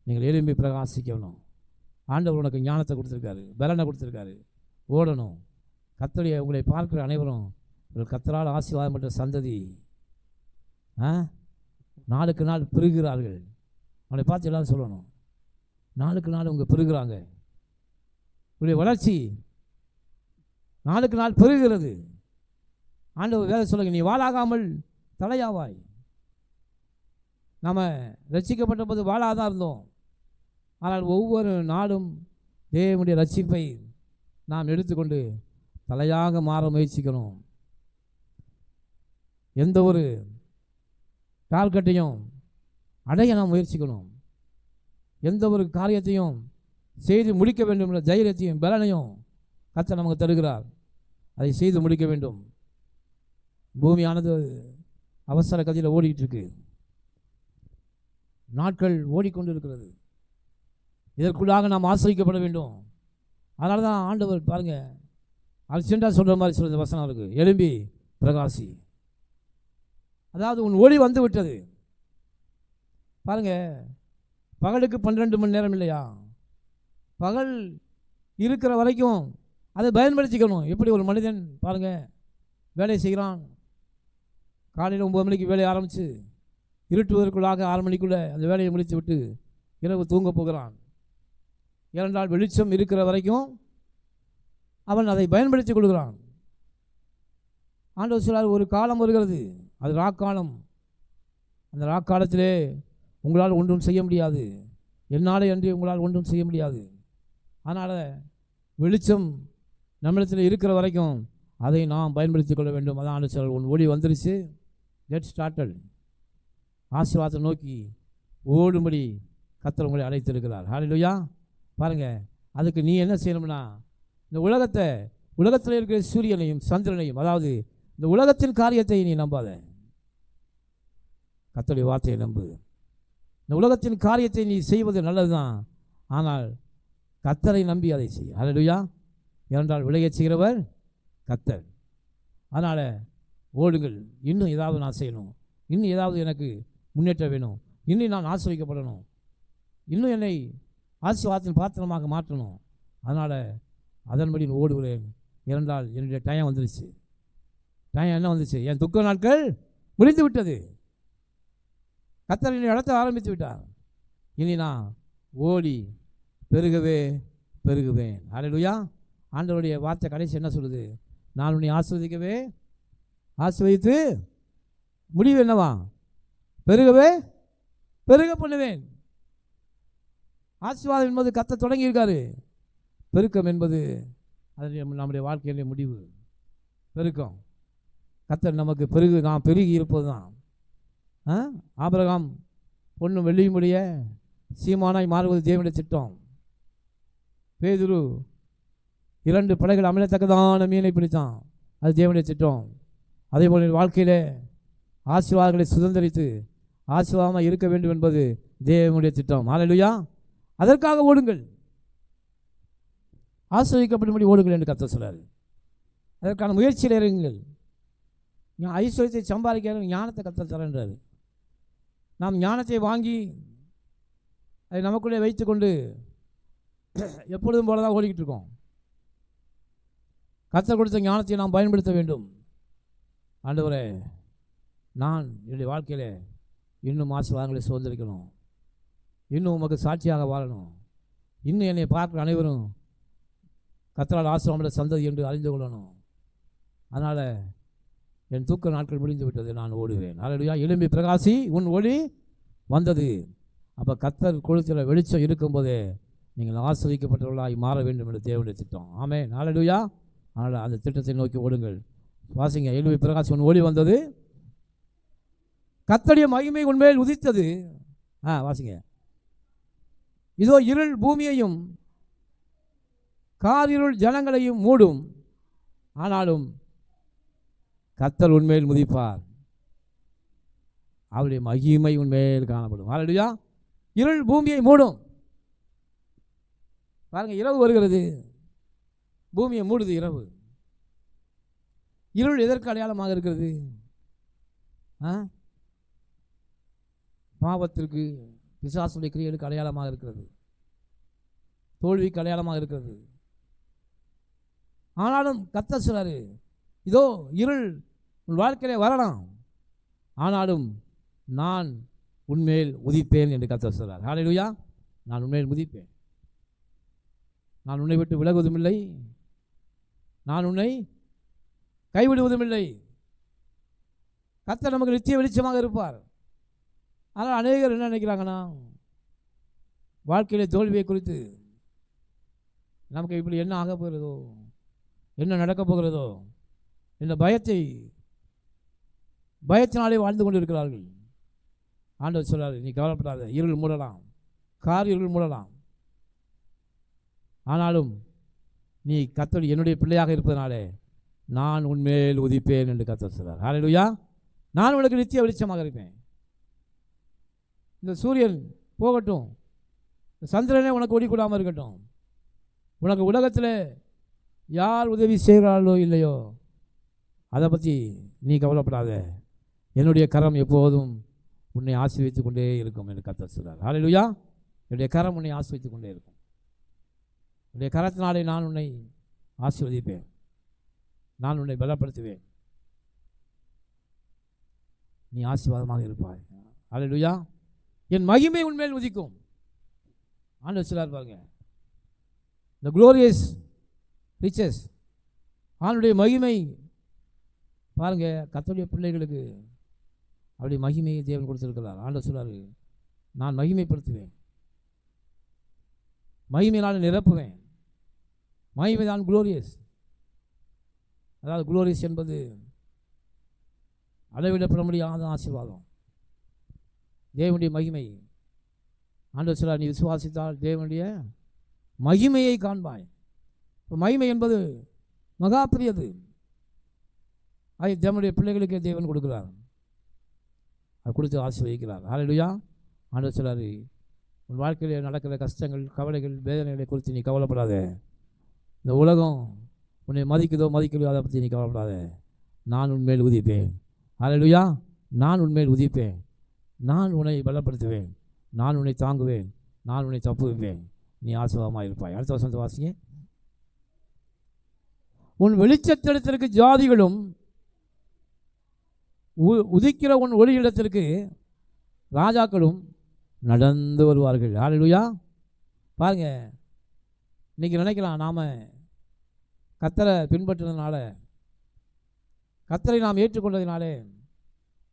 நீங்கள் எழும்பி பிரகாசிக்கணும். ஆண்டவர் உனக்கு ஞானத்தை கொடுத்துருக்காரு, பலனை கொடுத்துருக்காரு, ஓடணும். கர்த்தருடைய உங்களை பார்க்கிற அனைவரும் உங்கள் கர்த்தரால் ஆசீர்வாதம் பெற்ற சந்ததி. நாளுக்கு நாள் பெருகிறார்கள். அவனை பார்த்து எல்லாரும் சொல்லணும், நாளுக்கு நாள் உங்க பெருகிறாங்க. உங்களுடைய வளர்ச்சி நாளுக்கு நாள் பெருகிறது. ஆண்டவர் வேலை சொல்லுங்க, நீ வாளாகாமல் தலையாவாய். நாம் ரட்சிக்கப்பட்ட போது வாளாதான் இருந்தோம். ஆனால் ஒவ்வொரு நாளும் தேவனுடைய ரட்சிப்பை நாம் எடுத்துக்கொண்டு தலையாக மாற முயற்சிக்கணும். எந்த ஒரு டார்கெட்டையும் அடைய நாம் முயற்சிக்கணும். எந்த ஒரு காரியத்தையும் செய்து முடிக்க வேண்டும் என்ற தைரியத்தையும் பலனையும் கர்த்தர் நமக்கு தருகிறார். அதை செய்து முடிக்க வேண்டும். பூமியானது அவசர கதியில் ஓடிக்கிட்டு இருக்கு. நாட்கள் ஓடிக்கொண்டு இருக்கிறது. இதற்குள்ளாக நாம் ஆசிரியக்கப்பட வேண்டும். அதனால தான் ஆண்டவர் பாருங்க, அர்ஜென்ட்டாக சொல்கிற மாதிரி சொல்கிற வசனம் இருக்குது, எழும்பி பிரகாசி. அதாவது உன் ஒளி வந்து விட்டது. பாருங்க, பகலுக்கு 12 மணி நேரம் இல்லையா? பகல் இருக்கிற வரைக்கும் அதை பயன்படுத்திக்கணும். எப்படி ஒரு மனிதன் பாருங்க வேலை செய்கிறான், காலையில் 9 மணிக்கு வேலையை ஆரம்பித்து இருட்டுவதற்குள்ளாக 6 மணிக்குள்ளே அந்த வேலையை முடித்து விட்டு இரவு தூங்க போகிறான். ஏனென்றால் வெளிச்சம் இருக்கிற வரைக்கும் அவன் அதை பயன்படுத்தி கொள்கிறான். ஆண்டவர் சொல்றார், ஒரு காலம் வருகிறது, அது ராக்காலம். அந்த ராக்காலத்திலே உங்களால் ஒன்றும் செய்ய முடியாது, என்னாலே அன்றி உங்களால் ஒன்றும் செய்ய முடியாது. அதனால் வெளிச்சம் நம்மிடத்தில் இருக்கிற வரைக்கும் அதை நாம் பயன்படுத்தி கொள்ள வேண்டும். அதான் ஆண்டவர் சொல்றார், உன் ஒளி வந்துருச்சு, கெட் ஸ்டார்டட். ஆசீர்வாதத்தை நோக்கி ஓடும்படி கர்த்தர் உங்களை அழைத்திருக்கிறார். ஹல்லேலூயா. பாருங்கள், அதுக்கு நீ என்ன செய்யணும்னா, இந்த உலகத்தில் இருக்கிற சூரியனையும் சந்திரனையும், அதாவது இந்த உலகத்தின் காரியத்தை நீ நம்பாத, கர்த்தருடைய வார்த்தையை நம்பு. இந்த உலகத்தின் காரியத்தை நீ செய்வது நல்லது தான், ஆனால் கர்த்தரை நம்பி அதை செய். ஹல்லேலூயா. ஏனென்றால் விளையச் செய்கிறவர் கர்த்தர். அதனால் ஓடுங்கள், இன்னும் ஏதாவது நான் செய்யணும், இன்னும் ஏதாவது எனக்கு முன்னேற்றம் வேணும், இன்னும் நான் ஆசீர்வதிக்கப்படணும், இன்னும் என்னை ஆசீர்வாதத்தின் பாத்திரமாக மாற்றணும். அதனால் அதன்படி ஓடுகிறேன். ஏனென்றால் என்னுடைய டைம் வந்துருச்சு. டைம் என்ன வந்துச்சு? என் துக்க நாட்கள் முடிந்து விட்டது. கர்த்தர் என்னை நடத்த ஆரம்பித்து விட்டார். இனி நான் ஓடி பெருகவே பெருகுவேன். ஹல்லேலூயா. ஆண்டவருடைய வார்த்தை கடைசி என்ன சொல்லுது? நான் உன்னை ஆசீர்வதித்து முடிவு என்னவா? பெருகவே பெருக பண்ணுவேன். ஆசீர்வாதம் என்பது கர்த்தர் தொடங்கியிருக்காரு. பெருக்கம் என்பது அது நம்முடைய வாழ்க்கையிலே முடிவு. பெருக்கம் கர்த்தர் நமக்கு நாம் பெருகி இருப்பது தான். ஆபிரகாம் பொண்ணும் வெள்ளியுமுடைய சீமானாய் மாறுவது தேவனுடைய திட்டம். பேதுரு 2 படைகள் அமையத்தக்கதான மீனை பிடித்தான், அது தேவனுடைய திட்டம். அதே போல வாழ்க்கையில் ஆசீர்வாதங்களை சுதந்திரித்து ஆசீர்வாதமாக இருக்க வேண்டும் என்பது தேவனுடைய திட்டம். ஹல்லேலூயா. அதற்காக ஓடுங்கள், ஆசீர்வதிக்கப்படும்படி ஓடுங்கள் என்று கர்த்தர் சொல்றாரு. அதற்கான முயற்சியில் இறங்குங்கள். ஐஸ்வர்யத்தை சம்பாதிக்க ஞானத்தை கர்த்தர் தரன்றாரு. நாம் ஞானத்தை வாங்கி அதை நமக்குள்ளே வைத்து கொண்டு எப்பொழுதும் போல தான் ஓடிக்கிட்டு இருக்கோம். கர்த்தர் கொடுத்த ஞானத்தை நாம் பயன்படுத்த வேண்டும். ஆண்டவரே, நான் என்னுடைய வாழ்க்கையில் இன்னும் ஆசீர்வாதங்களை சுதந்திரிக்கணும், இன்னும் உமக்கு சாட்சியாக வாழணும், இன்னும் என்னை பார்க்குற அனைவரும் கர்த்தரால் ஆசீர்வாதமுள்ள சந்ததி என்று அறிந்து கொள்ளணும். அதனால் என் தூக்க நாட்கள் முடிந்து விட்டது, நான் ஓடுவேன். ஹல்லேலூயா. எழும்பி பிரகாசி, உன் ஒளி வந்தது. அப்போ கர்த்தர் கொடுக்கிற வெளிச்சம் இருக்கும்போதே நீங்கள் ஆசீர்வதிக்கப்பட்டவர்களாய் மாற வேண்டும் என்று தேவனுடைய திட்டம். ஆமென். ஹல்லேலூயா. அதனால் அந்த திட்டத்தை நோக்கி ஓடுங்கள். வாசிங்க, எழும்பி பிரகாசி, உன் ஒளி வந்தது, கர்த்தருடைய மகிமை உன்மேல் உதித்தது. வாசிங்க, இதோ இருள் பூமியையும் காரிருள் ஜனங்களையும் மூடும், ஆனாலும் கர்த்தர் உன்மேல் முதிப்பார், அவருடைய மகிமை உன்மேல் காணப்படும். ஹல்லேலூயா. இருள் பூமியை மூடும். பாருங்க, இரவு வருகிறது, பூமியை மூடுது இரவு. இருள் எதற்கு அடையாளமாக இருக்கிறது? பாவத்திற்கு, பிசாசுடைய கிரியைகளுக்கு அடையாளமாக இருக்கிறது, தோல்விக்கு அடையாளமாக இருக்கிறது. ஆனாலும் கர்த்தர் சொல்றாரு, இதோ இருள் உன் வாழ்க்கையிலே வரலாம், ஆனாலும் நான் உன்மேல் உதிப்பேன் என்று கர்த்தர் சொல்றார். ஹல்லேலூயா. நான் உன்மேல் உதிப்பேன், நான் உன்னை விட்டு விலகுவதும் இல்லை, நான் உன்னை கைவிடுவதும் இல்லை. கர்த்தர் நமக்கு நித்திய வெளிச்சமாக இருப்பார். ஆனால் அநேகர் என்ன நினைக்கிறாங்கன்னா, வாழ்க்கையிலே தோல்வியை குறித்து, நமக்கு இப்படி என்ன ஆக போகிறதோ, என்ன நடக்கப் போகிறதோ, இந்த பயத்தினாலே வாழ்ந்து கொண்டு இருக்கிறார்கள். ஆண்டவர் சொல்றாரு, நீ கவலைப்படாத, இருள் மூடலாம், கார் இருள் மூடலாம், ஆனாலும் நீ கர்த்தர் என்னுடைய பிள்ளையாக இருப்பதனாலே நான் உன்மேல் உதிப்பேன் என்று கர்த்தர் சொல்றார். ஹல்லேலூயா. நான் உனக்கு நித்திய வெளிச்சமாக இருப்பேன். இந்த சூரியன் போகட்டும், சந்திரனே உனக்கு ஒளிக்கூடாமல் இருக்கட்டும், உனக்கு உலகத்தில் யார் உதவி செய்கிறார்களோ இல்லையோ அதை பற்றி நீ கவலைப்படாத, என்னுடைய கரம் எப்போதும் உன்னை ஆசீர்வதித்து கொண்டே இருக்கும் என்று கர்த்தர் சொல்றார். ஹல்லேலூயா. என்னுடைய கரம் உன்னை ஆசீர்வதித்து கொண்டே இருக்கும். என்னுடைய கரத்தினாலே நான் உன்னை ஆசீர்வதிப்பேன், நான் உன்னை பலப்படுத்துவேன், நீ ஆசீர்வாதமாக இருப்பாய். ஹல்லேலூயா. என் மகிமை உன்மேல் உதிக்கும். ஆண்டவர் சொல்றார் பாருங்க, the glorious riches, ஆண்டுடைய மகிமை பாருங்க, கர்த்தருடைய பிள்ளைகளுக்கு அப்படி மகிமையை தேவன் கொடுத்திருக்கிறார். ஆண்டவர் சொல்றாரு, நான் மகிமைப்படுத்துவேன், மகிமையினால் நிரப்புவேன். மகிமை தான் குளோரியஸ். அதாவது குளோரியஸ் என்பது அளவிடப்பட முடியாத ஆசீர்வாதம், தேவனுடைய மகிமை. ஆண்டவர் சொல்றார், நீ விசுவாசித்தால் தேவனுடைய மகிமையை காண்பாய். இப்போ மகிமை என்பது மகா பெரியது. அதை தேவனுடைய பிள்ளைகளுக்கே தேவன் கொடுக்குறார். அது கொடுத்து ஆசீர்வதிக்கிறார். ஹல்லேலூயா. ஆண்டவர் சொல்றார், உன் வாழ்க்கையில் நடக்கிற கஷ்டங்கள், கவலைகள், வேதனைகளை குறித்து நீ கவலைப்படாத. இந்த உலகம் உன்னை மதிக்குதோ மதிக்கலையோ அதை பற்றி நீ கவலைப்படாத. நான் உன்மேல் உதிப்பேன். ஹல்லேலூயா. நான் உன்மேல் உதிப்பேன். நான் உன்னை பலப்படுத்துவேன். நான் உன்னை தாங்குவேன். நான் உன்னை தப்புவிப்பேன். நீ ஆசீர்வாதமாக இருப்பாய். அடுத்த வசனத்தை வாசிங்க. உன் வெளிச்சத்திடத்திற்கு ஜாதிகளும் உதிக்கிற உன் ஒளியிடத்திற்கு ராஜாக்களும் நடந்து வருவார்கள். ஹல்லேலூயா. பாருங்க, இன்னைக்கு நினைக்கலாம் நாம் கர்த்தரை பின்பற்றினதுனால, கர்த்தரை நாம் ஏற்றுக்கொண்டதினாலே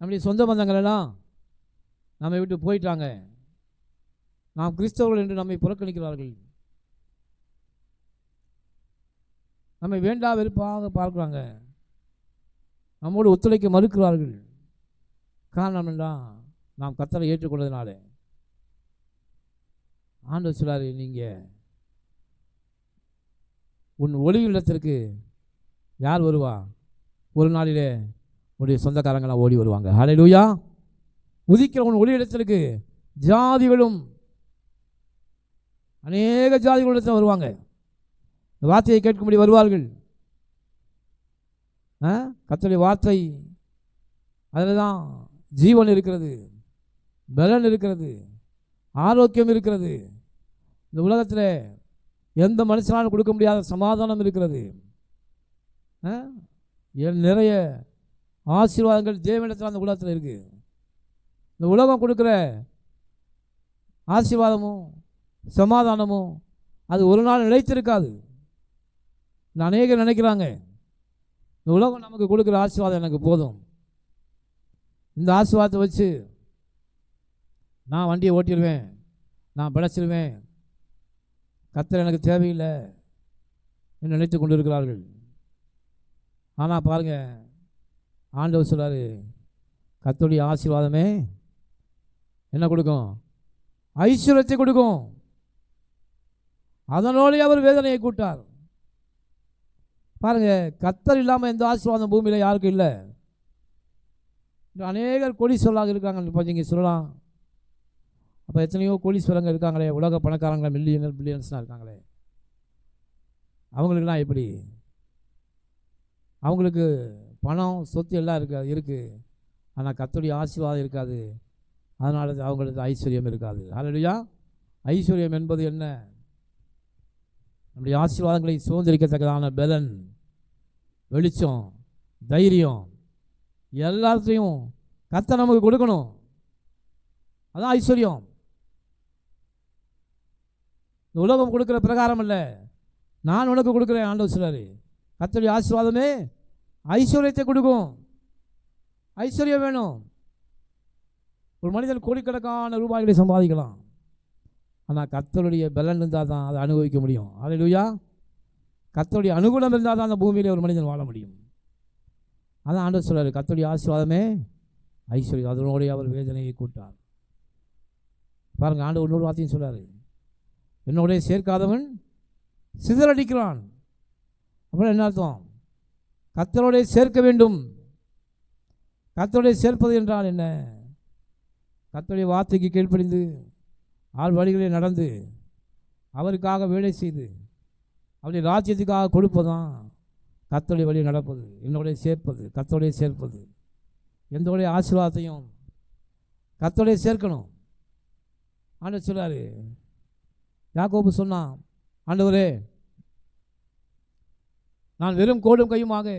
நம்முடைய சொந்த பந்தங்கள் எல்லாம் நம்மை விட்டு போயிட்டாங்க, நாம் கிறிஸ்தவர்கள் என்று நம்மை புறக்கணிக்கிறார்கள், நம்மை வேண்டா வெறுப்பாக பார்க்குறாங்க, நம்மோடு ஒத்துழைக்க மறுக்கிறார்கள். காரணம் என்றால் நாம் கர்த்தரை ஏற்றுக்கொண்டதினால. ஆண்டவர் சொல்றாரு, நீங்கள் உன் ஒளி இல்லத்திற்கு யார் வருவா? ஒரு நாளிலே உன்னுடைய சொந்தக்காரங்களாம் ஓடி வருவாங்க. ஹல்லேலூயா. உதிக்கிற உன் ஒளி இடத்திற்கு ஜாதிகளும் அநேக ஜாதிகளிடத்தில் வருவாங்க. இந்த வார்த்தையை கேட்கும்படி வருவார்கள். கர்த்தருடைய வார்த்தை, அதில் தான் ஜீவன் இருக்கிறது, பலன் இருக்கிறது, ஆரோக்கியம் இருக்கிறது. இந்த உலகத்தில் எந்த மனுஷனாலும் கொடுக்க முடியாத சமாதானம் இருக்கிறது. நிறைய ஆசீர்வாதங்கள் தேவனிடத்தில் அந்த உலகத்தில் இருக்குது. இந்த உலகம் கொடுக்குற ஆசீர்வாதமும் சமாதானமும் அது ஒரு நாள் நிலைத்திருக்காது. அநேகர் நினைக்கிறாங்க, இந்த உலகம் நமக்கு கொடுக்குற ஆசீர்வாதம் எனக்கு போதும், இந்த ஆசீர்வாதத்தை வச்சு நான் வண்டியை ஓட்டிடுவேன், நான் பிழைச்சிடுவேன், கர்த்தர் எனக்கு தேவையில்லை என்று நினைத்து கொண்டு இருக்கிறார்கள். ஆனால் பாருங்கள், ஆண்டவர் சொல்றாரு, கர்த்தருடைய ஆசீர்வாதமே என்ன கொடுக்கும்? ஐஸ்வர்யத்தை கொடுக்கும். அதனோடு அவர் வேதனையை கூட்டார். பாருங்க, கர்த்தர் இல்லாமல் எந்த ஆசீர்வாதம் பூமியில் யாருக்கும் இல்லை. அநேகர் கோடீஸ்வரராக இருக்காங்க. இப்போ நீங்கள் சொல்லலாம், அப்போ எத்தனையோ கோடீஸ்வரங்க இருக்காங்களே, உலக பணக்காரங்கள மில்லியனர் பில்லியன்ஸ்லாம் இருக்காங்களே, அவங்களுக்கெல்லாம் எப்படி? அவங்களுக்கு பணம் சொத்து எல்லாம் இருக்குது, ஆனால் கர்த்தருடைய ஆசீர்வாதம் இருக்காது. அதனால அவங்களுக்கு ஐஸ்வர்யம் இருக்காது. ஹல்லேலூயா. ஐஸ்வர்யம் என்பது என்ன? நம்முடைய ஆசீர்வாதங்களை சுதந்திரிக்கத்தக்கதான பலன், வெளிச்சம், தைரியம் எல்லாத்தையும் கர்த்தர் நமக்கு கொடுக்கணும். அதான் ஐஸ்வர்யம். இந்த உலகம் கொடுக்குற பிரகாரம் இல்லை, நான் உனக்கு கொடுக்குறேன். ஆண்டவர் சொல்றாரு, கர்த்தருடைய ஆசீர்வாதமே ஐஸ்வர்யத்தை கொடுக்கும். ஐஸ்வர்யம் வேணும். ஒரு மனிதன் கோடிக்கணக்கான ரூபாய்களை சம்பாதிக்கலாம், ஆனால் கர்த்தருடைய பலன் இருந்தால் தான் அதை அனுபவிக்க முடியும். ஹல்லேலூயா. கர்த்தருடைய அனுகூலம் இருந்தால் தான் அந்த பூமியிலே ஒரு மனிதன் வாழ முடியும். அதான் ஆண்டவர் சொல்றாரு, கர்த்தருடைய ஆசீர்வாதமே ஐஸ்வர்யம், அதனோடைய அவர் வேதனையை கூட்டார். பாருங்கள், ஆண்டவர் இன்னொரு வார்த்தையும் சொல்றாரு, என்னோடைய சேர்க்காதவன் சிதறடிக்கிறான். அப்புறம் என்ன அர்த்தம்? கர்த்தரோடைய சேர்க்க வேண்டும். கர்த்தரோடைய சேர்ப்பது என்றால் என்ன? கர்த்தருடைய வார்த்தைக்கு கீழ்ப்படிந்து ஆள் வழிகளில் நடந்து அவருக்காக வேலை செய்து அவருடைய ராஜ்யத்துக்காக கொடுப்பதான் கர்த்தருடைய வழி நடப்பது, என்னுடைய சேர்ப்பது, கர்த்தருடைய சேர்ப்பது. எந்தோடைய ஆசீர்வாதத்தையும் கர்த்தருடைய சேர்க்கணும். ஆண்டவர் சொல்றாரு, யாக்கோபு சொன்னான், ஆண்டவரே, நான் வெறும் கோடும் கையுமாக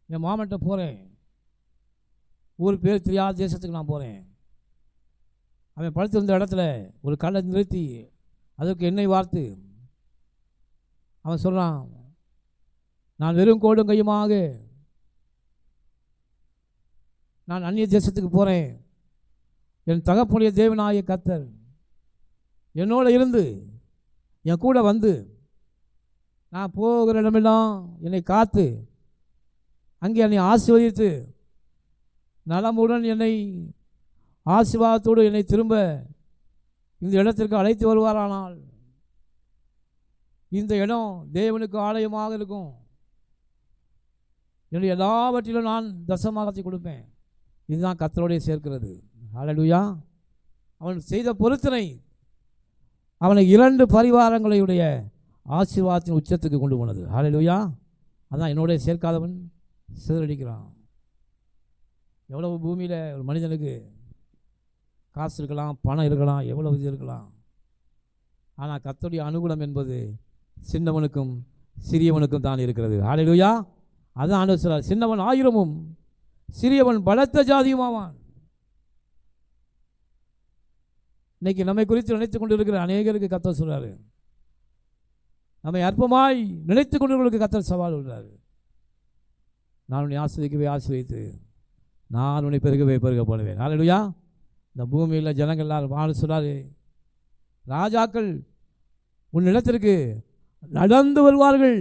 என் மாமன்ட்ட போகிறேன், ஊர் பேர் தெரியாத தேசத்துக்கு நான் போகிறேன். அவன் படுத்திருந்த இடத்துல ஒரு கல்லை நிறுத்தி அதற்கு எண்ணெய் வார்த்து அவன் சொல்கிறான், நான் வெறும் கோடும் கையுமாக நான் அந்நிய தேசத்துக்கு போகிறேன். என் தகப்பனுடைய தேவனாகிய கர்த்தர் என்னோட இருந்து என் கூட வந்து நான் போகிற இடமெல்லாம் என்னை காத்து அங்கே என்னை ஆசீர்வதித்து நலமுடன் என்னை ஆசீர்வாதத்தோடு என்னை திரும்ப இந்த இடத்திற்கு அழைத்து வருவாரானால் இந்த இடம் தேவனுக்கு ஆலயமாக இருக்கும். என்னுடைய எல்லாவற்றிலும் நான் தசமாகத்தை கொடுப்பேன். இதுதான் கர்த்தரோடைய சேர்க்கிறது. ஹல்லேலூயா. அவன் செய்த பொருத்தனை அவனை 2 பரிவாரங்களுடைய ஆசீர்வாதத்தின் உச்சத்துக்கு கொண்டு போனது. ஹல்லேலூயா. அதான் என்னோடைய சேர்க்காதவன் சிதறடிக்கிறான். எவ்வளவு பூமியில் ஒரு மனிதனுக்கு காசு இருக்கலாம், பணம் இருக்கலாம், எவ்வளவு இது இருக்கலாம். ஆனால் கர்த்தருடைய அனுகூலம் என்பது சின்னவனுக்கும் சிறியவனுக்கும் தான் இருக்கிறது. ஹல்லேலூயா. அதான் ஆண்டவர் சொல்றார், சின்னவன் 1000 சிறியவன் பலத்த ஜாதியுமாவான். இன்னைக்கு நம்மை குறித்து நினைத்து கொண்டு இருக்கிற அநேகருக்கு கர்த்தர் சொல்றாரு, நம்மை அற்பமாய் நினைத்து கொண்டவர்களுக்கு கர்த்தர் சவால் விடுறாரு. நான் உன்னை ஆசிரியக்கவே ஆசிரியத்து நான் உன்னை பெருகவே பெருக போடுவேன். ஹல்லேலூயா. இந்த பூமியில் ஜனங்கள் எல்லாரும் ஆண்டு சொல்றாரு, ராஜாக்கள் உன் இடத்திற்கு நடந்து வருவார்கள்.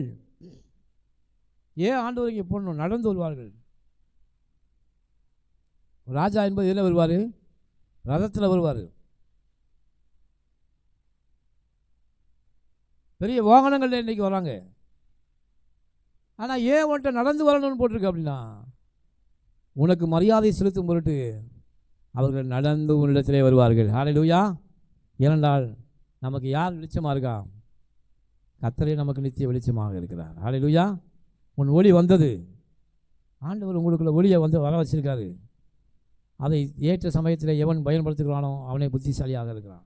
ஏன் ஆண்டவர் இங்கே போடணும்? நடந்து வருவார்கள். ராஜா என்பது எதில் வருவார்? ரதத்தில் வருவார். பெரிய வாகனங்கள் இன்னைக்கு வராங்க. ஆனால் ஏன் உன்கிட்ட நடந்து வரணும்னு போட்டிருக்கு அப்படின்னா, உனக்கு மரியாதை செலுத்தும் பொருட்டு அவர்கள் நடந்து உன்னிடத்திலே வருவார்கள். ஹல்லேலூயா. ஏனென்றால் நமக்கு யார் வெளிச்சமாக இருக்கா? கர்த்தரே நமக்கு நித்திய வெளிச்சமாக இருக்கிறார். ஹல்லேலூயா. உன் ஒளி வந்தது. ஆண்டவர் உங்களுக்குள்ள ஒளியை வர வச்சிருக்காரு. அதை ஏற்ற சமயத்தில் எவன் பயன்படுத்துகிறானோ அவனை புத்திசாலியாக இருக்கிறான்.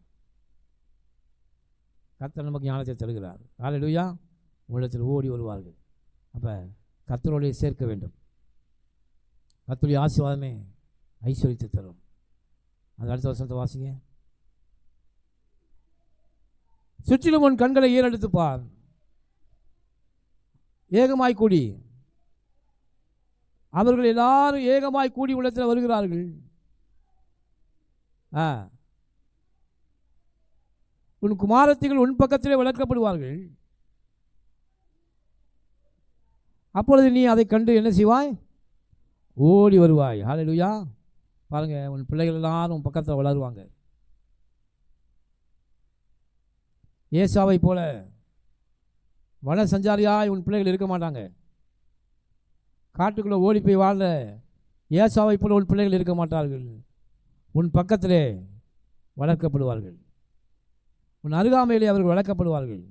கர்த்தர் நமக்கு ஞானத்தை தருகிறார். ஹல்லேலூயா. உங்களிடத்தில் ஓடி வருவார்கள். அப்போ கர்த்தரோடைய சேர்க்க வேண்டும். கர்த்தருடைய ஆசீர்வாதமே ஐஸ்வரியத்தை தரும். அந்த அடுத்த வருஷத்தை வாசிங்க. சுற்றிலும் உன் கண்களை ஏறெடுத்து பார், ஏகமாய் கூடி. அவர்கள் எல்லாரும் ஏகமாய் கூடி உள்ளத்தில் வருகிறார்கள். உன் குமாரத்திகள் உன் பக்கத்திலே வளர்க்கப்படுவார்கள். அப்பொழுது நீ அதை கண்டு என்ன செய்வாய்? ஓடி வருவாய். ஹல்லேலூயா. பாருங்க, உன் பிள்ளைகள் எல்லாரும் பக்கத்தில் வளருவாங்க. ஏசாவை போல வன சஞ்சாரியாய் உன் பிள்ளைகள் இருக்க மாட்டாங்க. காட்டுக்குள்ளே ஓடி போய் வாழ ஏசாவை போல உன் பிள்ளைகள் இருக்க மாட்டார்கள். உன் பக்கத்திலே வளர்க்கப்படுவார்கள். உன் அருகாமையிலே அவர்கள் வளர்க்கப்படுவார்கள்.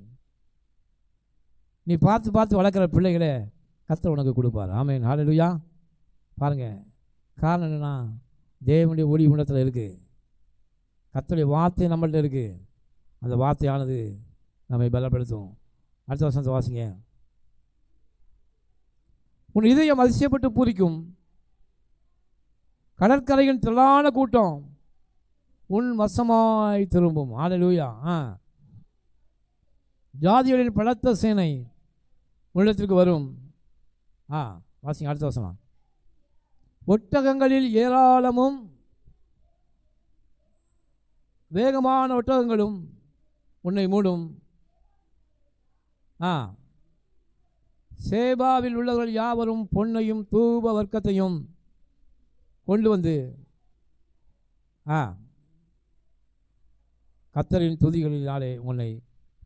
நீ பார்த்து பார்த்து வளர்க்குற பிள்ளைகளை கர்த்தர் உனக்கு கொடுப்பார். ஆமென். ஹல்லேலூயா. பாருங்கள், காரணம் என்னென்னா, தேவனுடைய ஒளி உன்னத்தில் இருக்குது. கர்த்தருடைய வார்த்தை நம்மள்கிட்ட இருக்குது. அந்த வார்த்தையானது நம்மை பலப்படுத்தும். அடுத்த வருஷத்தை வாசிங்க. உன் இதயம் அதிசயப்பட்டு பூரிக்கும். கடற்கரையின் திரளான கூட்டம் உன் வசமாய் திரும்பும். ஹல்லேலூயா. ஜாதிகளின் பலத்த சேனை உள்ளத்திற்கு வரும். வாசிங்க அடுத்த வசனம். ஒட்டகங்களில் ஏராளமும் வேகமான ஒட்டகங்களும் உன்னை மூடும். சேபாவில் உள்ளவர்கள் யாவரும் பொன்னையும் தூப வர்க்கத்தையும் கொண்டு வந்து கர்த்தரின் துதிகளினாலே உன்னை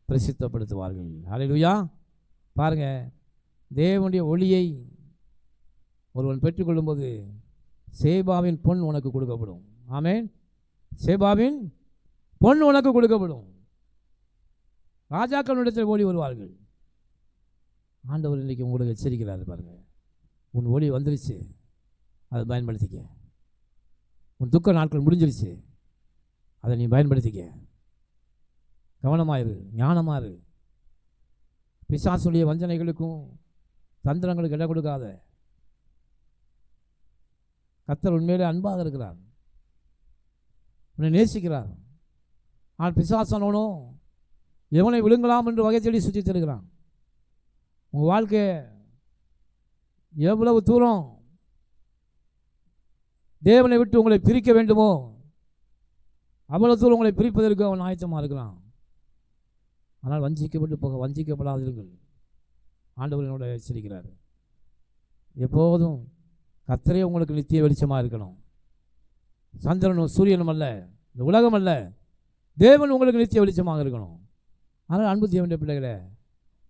பிரசித்தப்படுத்துவார்கள். ஹல்லேலூயா. பாருங்க, தேவனுடைய ஒளியை ஒருவன் பெற்றுக்கொள்ளும்போது சேபாவின் பொன் உனக்கு கொடுக்கப்படும். ஆமென். சேபாவின் பொன் உனக்கு கொடுக்கப்படும். ராஜாக்களிடத்தில் ஓடி வருவார்கள். ஆண்டவர் இன்றைக்கி உங்களுக்கு எச்சரிக்கிறாரு. பாருங்க, உன் ஒளி வந்துருச்சு, அதை பயன்படுத்திக்க. உன் துக்க நாட்கள் முடிஞ்சிருச்சு, அதை நீ பயன்படுத்திக்க. கவனமாயிரு, ஞானமாயிரு. பிசாசுடைய வஞ்சனைகளுக்கும் தந்திரங்களுக்கு இடம் கொடுக்காத. கர்த்தர் உண்மையிலே அன்பாக இருக்கிறார், உன்னை நேசிக்கிறார். ஆனால் பிசாசானவனும் எவனை விழுங்கலாம் என்று வகை தேடி சுற்றி தருகிறான். உங்கள் வாழ்க்கை எவ்வளவு தூரம் தேவனை விட்டு உங்களை பிரிக்க வேண்டுமோ அவ்வளவு தூரம் உங்களை பிரிப்பதற்கு அவன் ஆயத்தமாக இருக்கிறான். ஆனால் வஞ்சிக்கப்பட்டு போக வஞ்சிக்கப்படாதீர்கள். ஆண்டவர் என்னோட எச்சரிக்கிறார். எப்போதும் கர்த்தரே உங்களுக்கு நித்திய வெளிச்சமாக இருக்கணும். சந்திரனும் சூரியனும் அல்ல, இந்த உலகம் அல்ல, தேவன் உங்களுக்கு நித்திய வெளிச்சமாக இருக்கணும். ஆனால் அன்பு தேவனுடைய பிள்ளைகளே,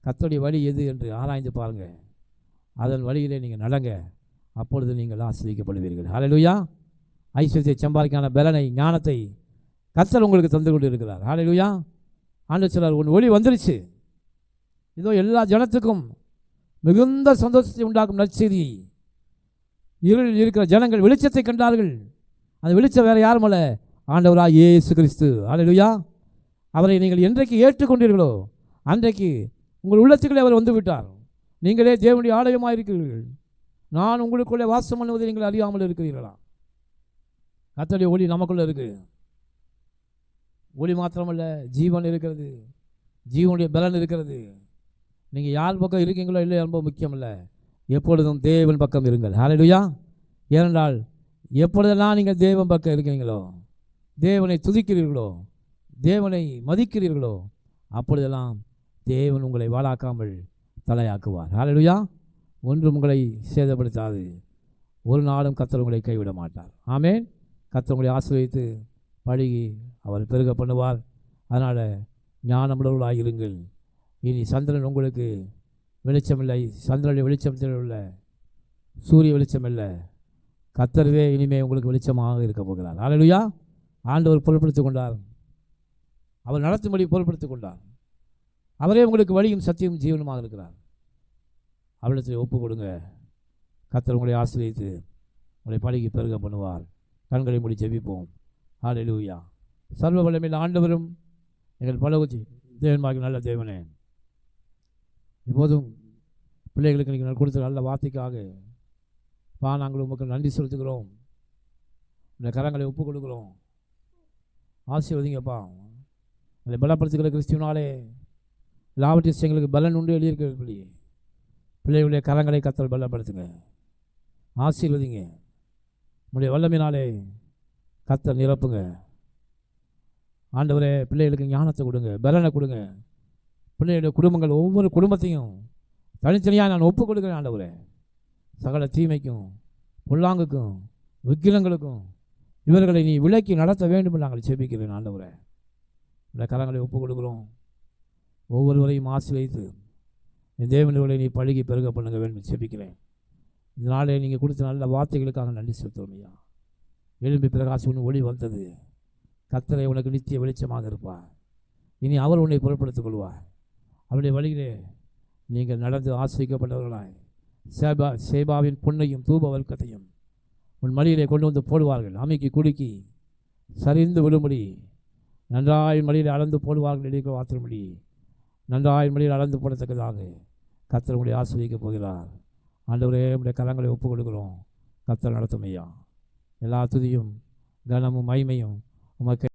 கர்த்தருடைய வழி எது என்று ஆராய்ந்து பாருங்கள். அதன் வழியிலே நீங்கள் நடங்க. அப்பொழுது நீங்கள் ஆசீர்வதிக்கப்படுவீர்கள். ஹல்லேலூயா. ஐஸ்வர்யத்தை சம்பாதிக்கான பலனை, ஞானத்தை கர்த்தர் உங்களுக்கு தந்து கொண்டு இருக்கிறார். ஹல்லேலூயா. ஆண்டவர் சொல்றார், உன் ஒளி வந்துருச்சு. இதோ எல்லா ஜனத்துக்கும் மிகுந்த சந்தோஷத்தை உண்டாக்கும் நற்செய்தி. இருளில் இருக்கிற ஜனங்கள் வெளிச்சத்தை கண்டார்கள். அந்த வெளிச்சம் வேறு யாரும் அல்ல, ஆண்டவராக இயேசு கிறிஸ்து. ஹல்லேலூயா. அவரை நீங்கள் என்றைக்கு ஏற்றுக்கொண்டீர்களோ அன்றைக்கு உங்கள் உள்ளத்துக்குள்ளே அவர் வந்து விட்டார். நீங்களே தேவனுடைய ஆலயமாக இருக்கிறீர்கள். நான் உங்களுக்குள்ளே வாசம் பண்ணுவதை நீங்கள் அறியாமல் இருக்கிறீர்களா? கர்த்தருடைய ஒளி நமக்குள்ளே இருக்குது. ஒளி மாத்திரமல்ல, ஜீவன் இருக்கிறது, ஜீவனுடைய பலன் இருக்கிறது. நீங்கள் யார் பக்கம் இருக்கீங்களோ இல்லையோ ரொம்ப முக்கியம் இல்லை, எப்பொழுதும் தேவன் பக்கம் இருங்கள். ஹல்லேலூயா. ஏனென்றால் எப்பொழுதெல்லாம் நீங்கள் தேவன் பக்கம் இருக்கிறீங்களோ, தேவனை துதிக்கிறீர்களோ, தேவனை மதிக்கிறீர்களோ, அப்பொழுதெல்லாம் தேவன் உங்களை வாழாக்காமல் தலையாக்குவார். ஹல்லேலூயா. ஒன்றும் உங்களை சேதப்படுத்தாது. ஒரு நாளும் கர்த்தர் உங்களை கைவிட மாட்டார். ஆமென். கர்த்தர் உங்களை ஆசீர்வதித்து பழகி அவர் பெருக பண்ணுவார். அதனால் ஞானமுள்ளவர்களாக இருங்கள். இனி சந்திரன் உங்களுக்கு வெளிச்சமில்லை, சந்திரனுடைய வெளிச்சத்தில் உள்ள சூரிய வெளிச்சம் இல்லை, கர்த்தரே இனிமேல் உங்களுக்கு வெளிச்சமாக இருக்க போகிறார். ஹல்லேலூயா. ஆண்டவர் பொருட்படுத்திக் கொண்டார், அவர் நடத்தும்படி பொருட்படுத்திக் கொண்டார். அவரே உங்களுக்கு வழியும் சத்தியமும் ஜீவனுமாக இருக்கிறார். அவரிடத்தில் ஒப்பு கொடுங்க. கர்த்தர் உங்களை ஆசீர்வதித்து உங்களை பழகி பெருக பண்ணுவார். கண்களை மூடி ஜெபிப்போம். ஹல்லேலூயா. சர்வ வல்லமையுள்ள ஆண்டவரும் எங்கள் பலவச்சி தேவன்மாகிய நல்ல தேவனே, இப்போதும் பிள்ளைகளுக்கு நீங்கள் கொடுத்த நல்ல வார்த்தைக்காக நாங்கள் உங்களுக்கு நன்றி செலுத்துகிறோம். இந்த கரங்களை ஒப்பு கொடுக்குறோம். ஆசீர்வதிங்கப்பா. அதை பலப்படுத்துகிற கிறிஸ்துவனாலே எல்லாவற்றையும் எங்களுக்கு பலன் உண்டு எழுதியிருக்கிறபடி பிள்ளைகளுடைய கரங்களை கர்த்தர் பலப்படுத்துங்க. ஆசீர்வதிங்க. உங்களுடைய வல்லமையினாலே கர்த்தர் நிரப்புங்க. ஆண்டவரே, பிள்ளைகளுக்கு ஞானத்தை கொடுங்க, பலனை கொடுங்க. பிள்ளைகளுடைய குடும்பங்கள், ஒவ்வொரு குடும்பத்தையும் தனித்தனியாக நான் ஒப்புக் கொடுக்குறேன். ஆண்டவரே, சகல தீமைக்கும், பொல்லாங்குக்கும், விக்கிரங்களுக்கும் இவர்களை நீ விலக்கி நடத்த வேண்டும் என்று நாங்கள் செபிக்கிறேன். ஆண்டவரே, இந்த கரங்களை ஒப்புக் கொடுக்குறோம். ஒவ்வொருவரையும் ஆசீர்வதித்து என் தேவனுடைய நீ பழகி பெருக பண்ணுங்க வேண்டும் செபிக்கிறேன். இதனாலே நீங்கள் கொடுத்த நல்ல வார்த்தைகளுக்காக நன்றி செலுத்துவோம். ஐயா, எழும்பி பிரகாசம் ஒளி வந்தது. கர்த்தரை உனக்கு நித்திய வெளிச்சமாக இருப்பார். இனி அவர் உன்னை பொருட்படுத்திக் கொள்வார். அவருடைய வழியிலே நீங்கள் நடந்து ஆசிரிக்கப்பட்டவர்களாய் சேபாவின் பொன்னையும் தூப வர்க்கத்தையும் உன் மடியிலே கொண்டு வந்து போடுவார்கள். அமைக்கி குலுக்கி சரிந்து விடும்படி நன்றாய் மடியில் அளந்து போடுவார்கள். எழுதிக்க வார்த்தைப்படி நன்றாய் மடியில் அளந்து போடத்தக்கதாக கர்த்தர் உங்களை ஆசீர்வதிக்கப் போகிறார். ஆண்டவரே, உடைய கரங்களை ஒப்புக் கொடுக்கிறோம். கர்த்தர் நடத்தும் ஐயா. எல்லா துதியும் கனமும் மகிமையும் உமக்கு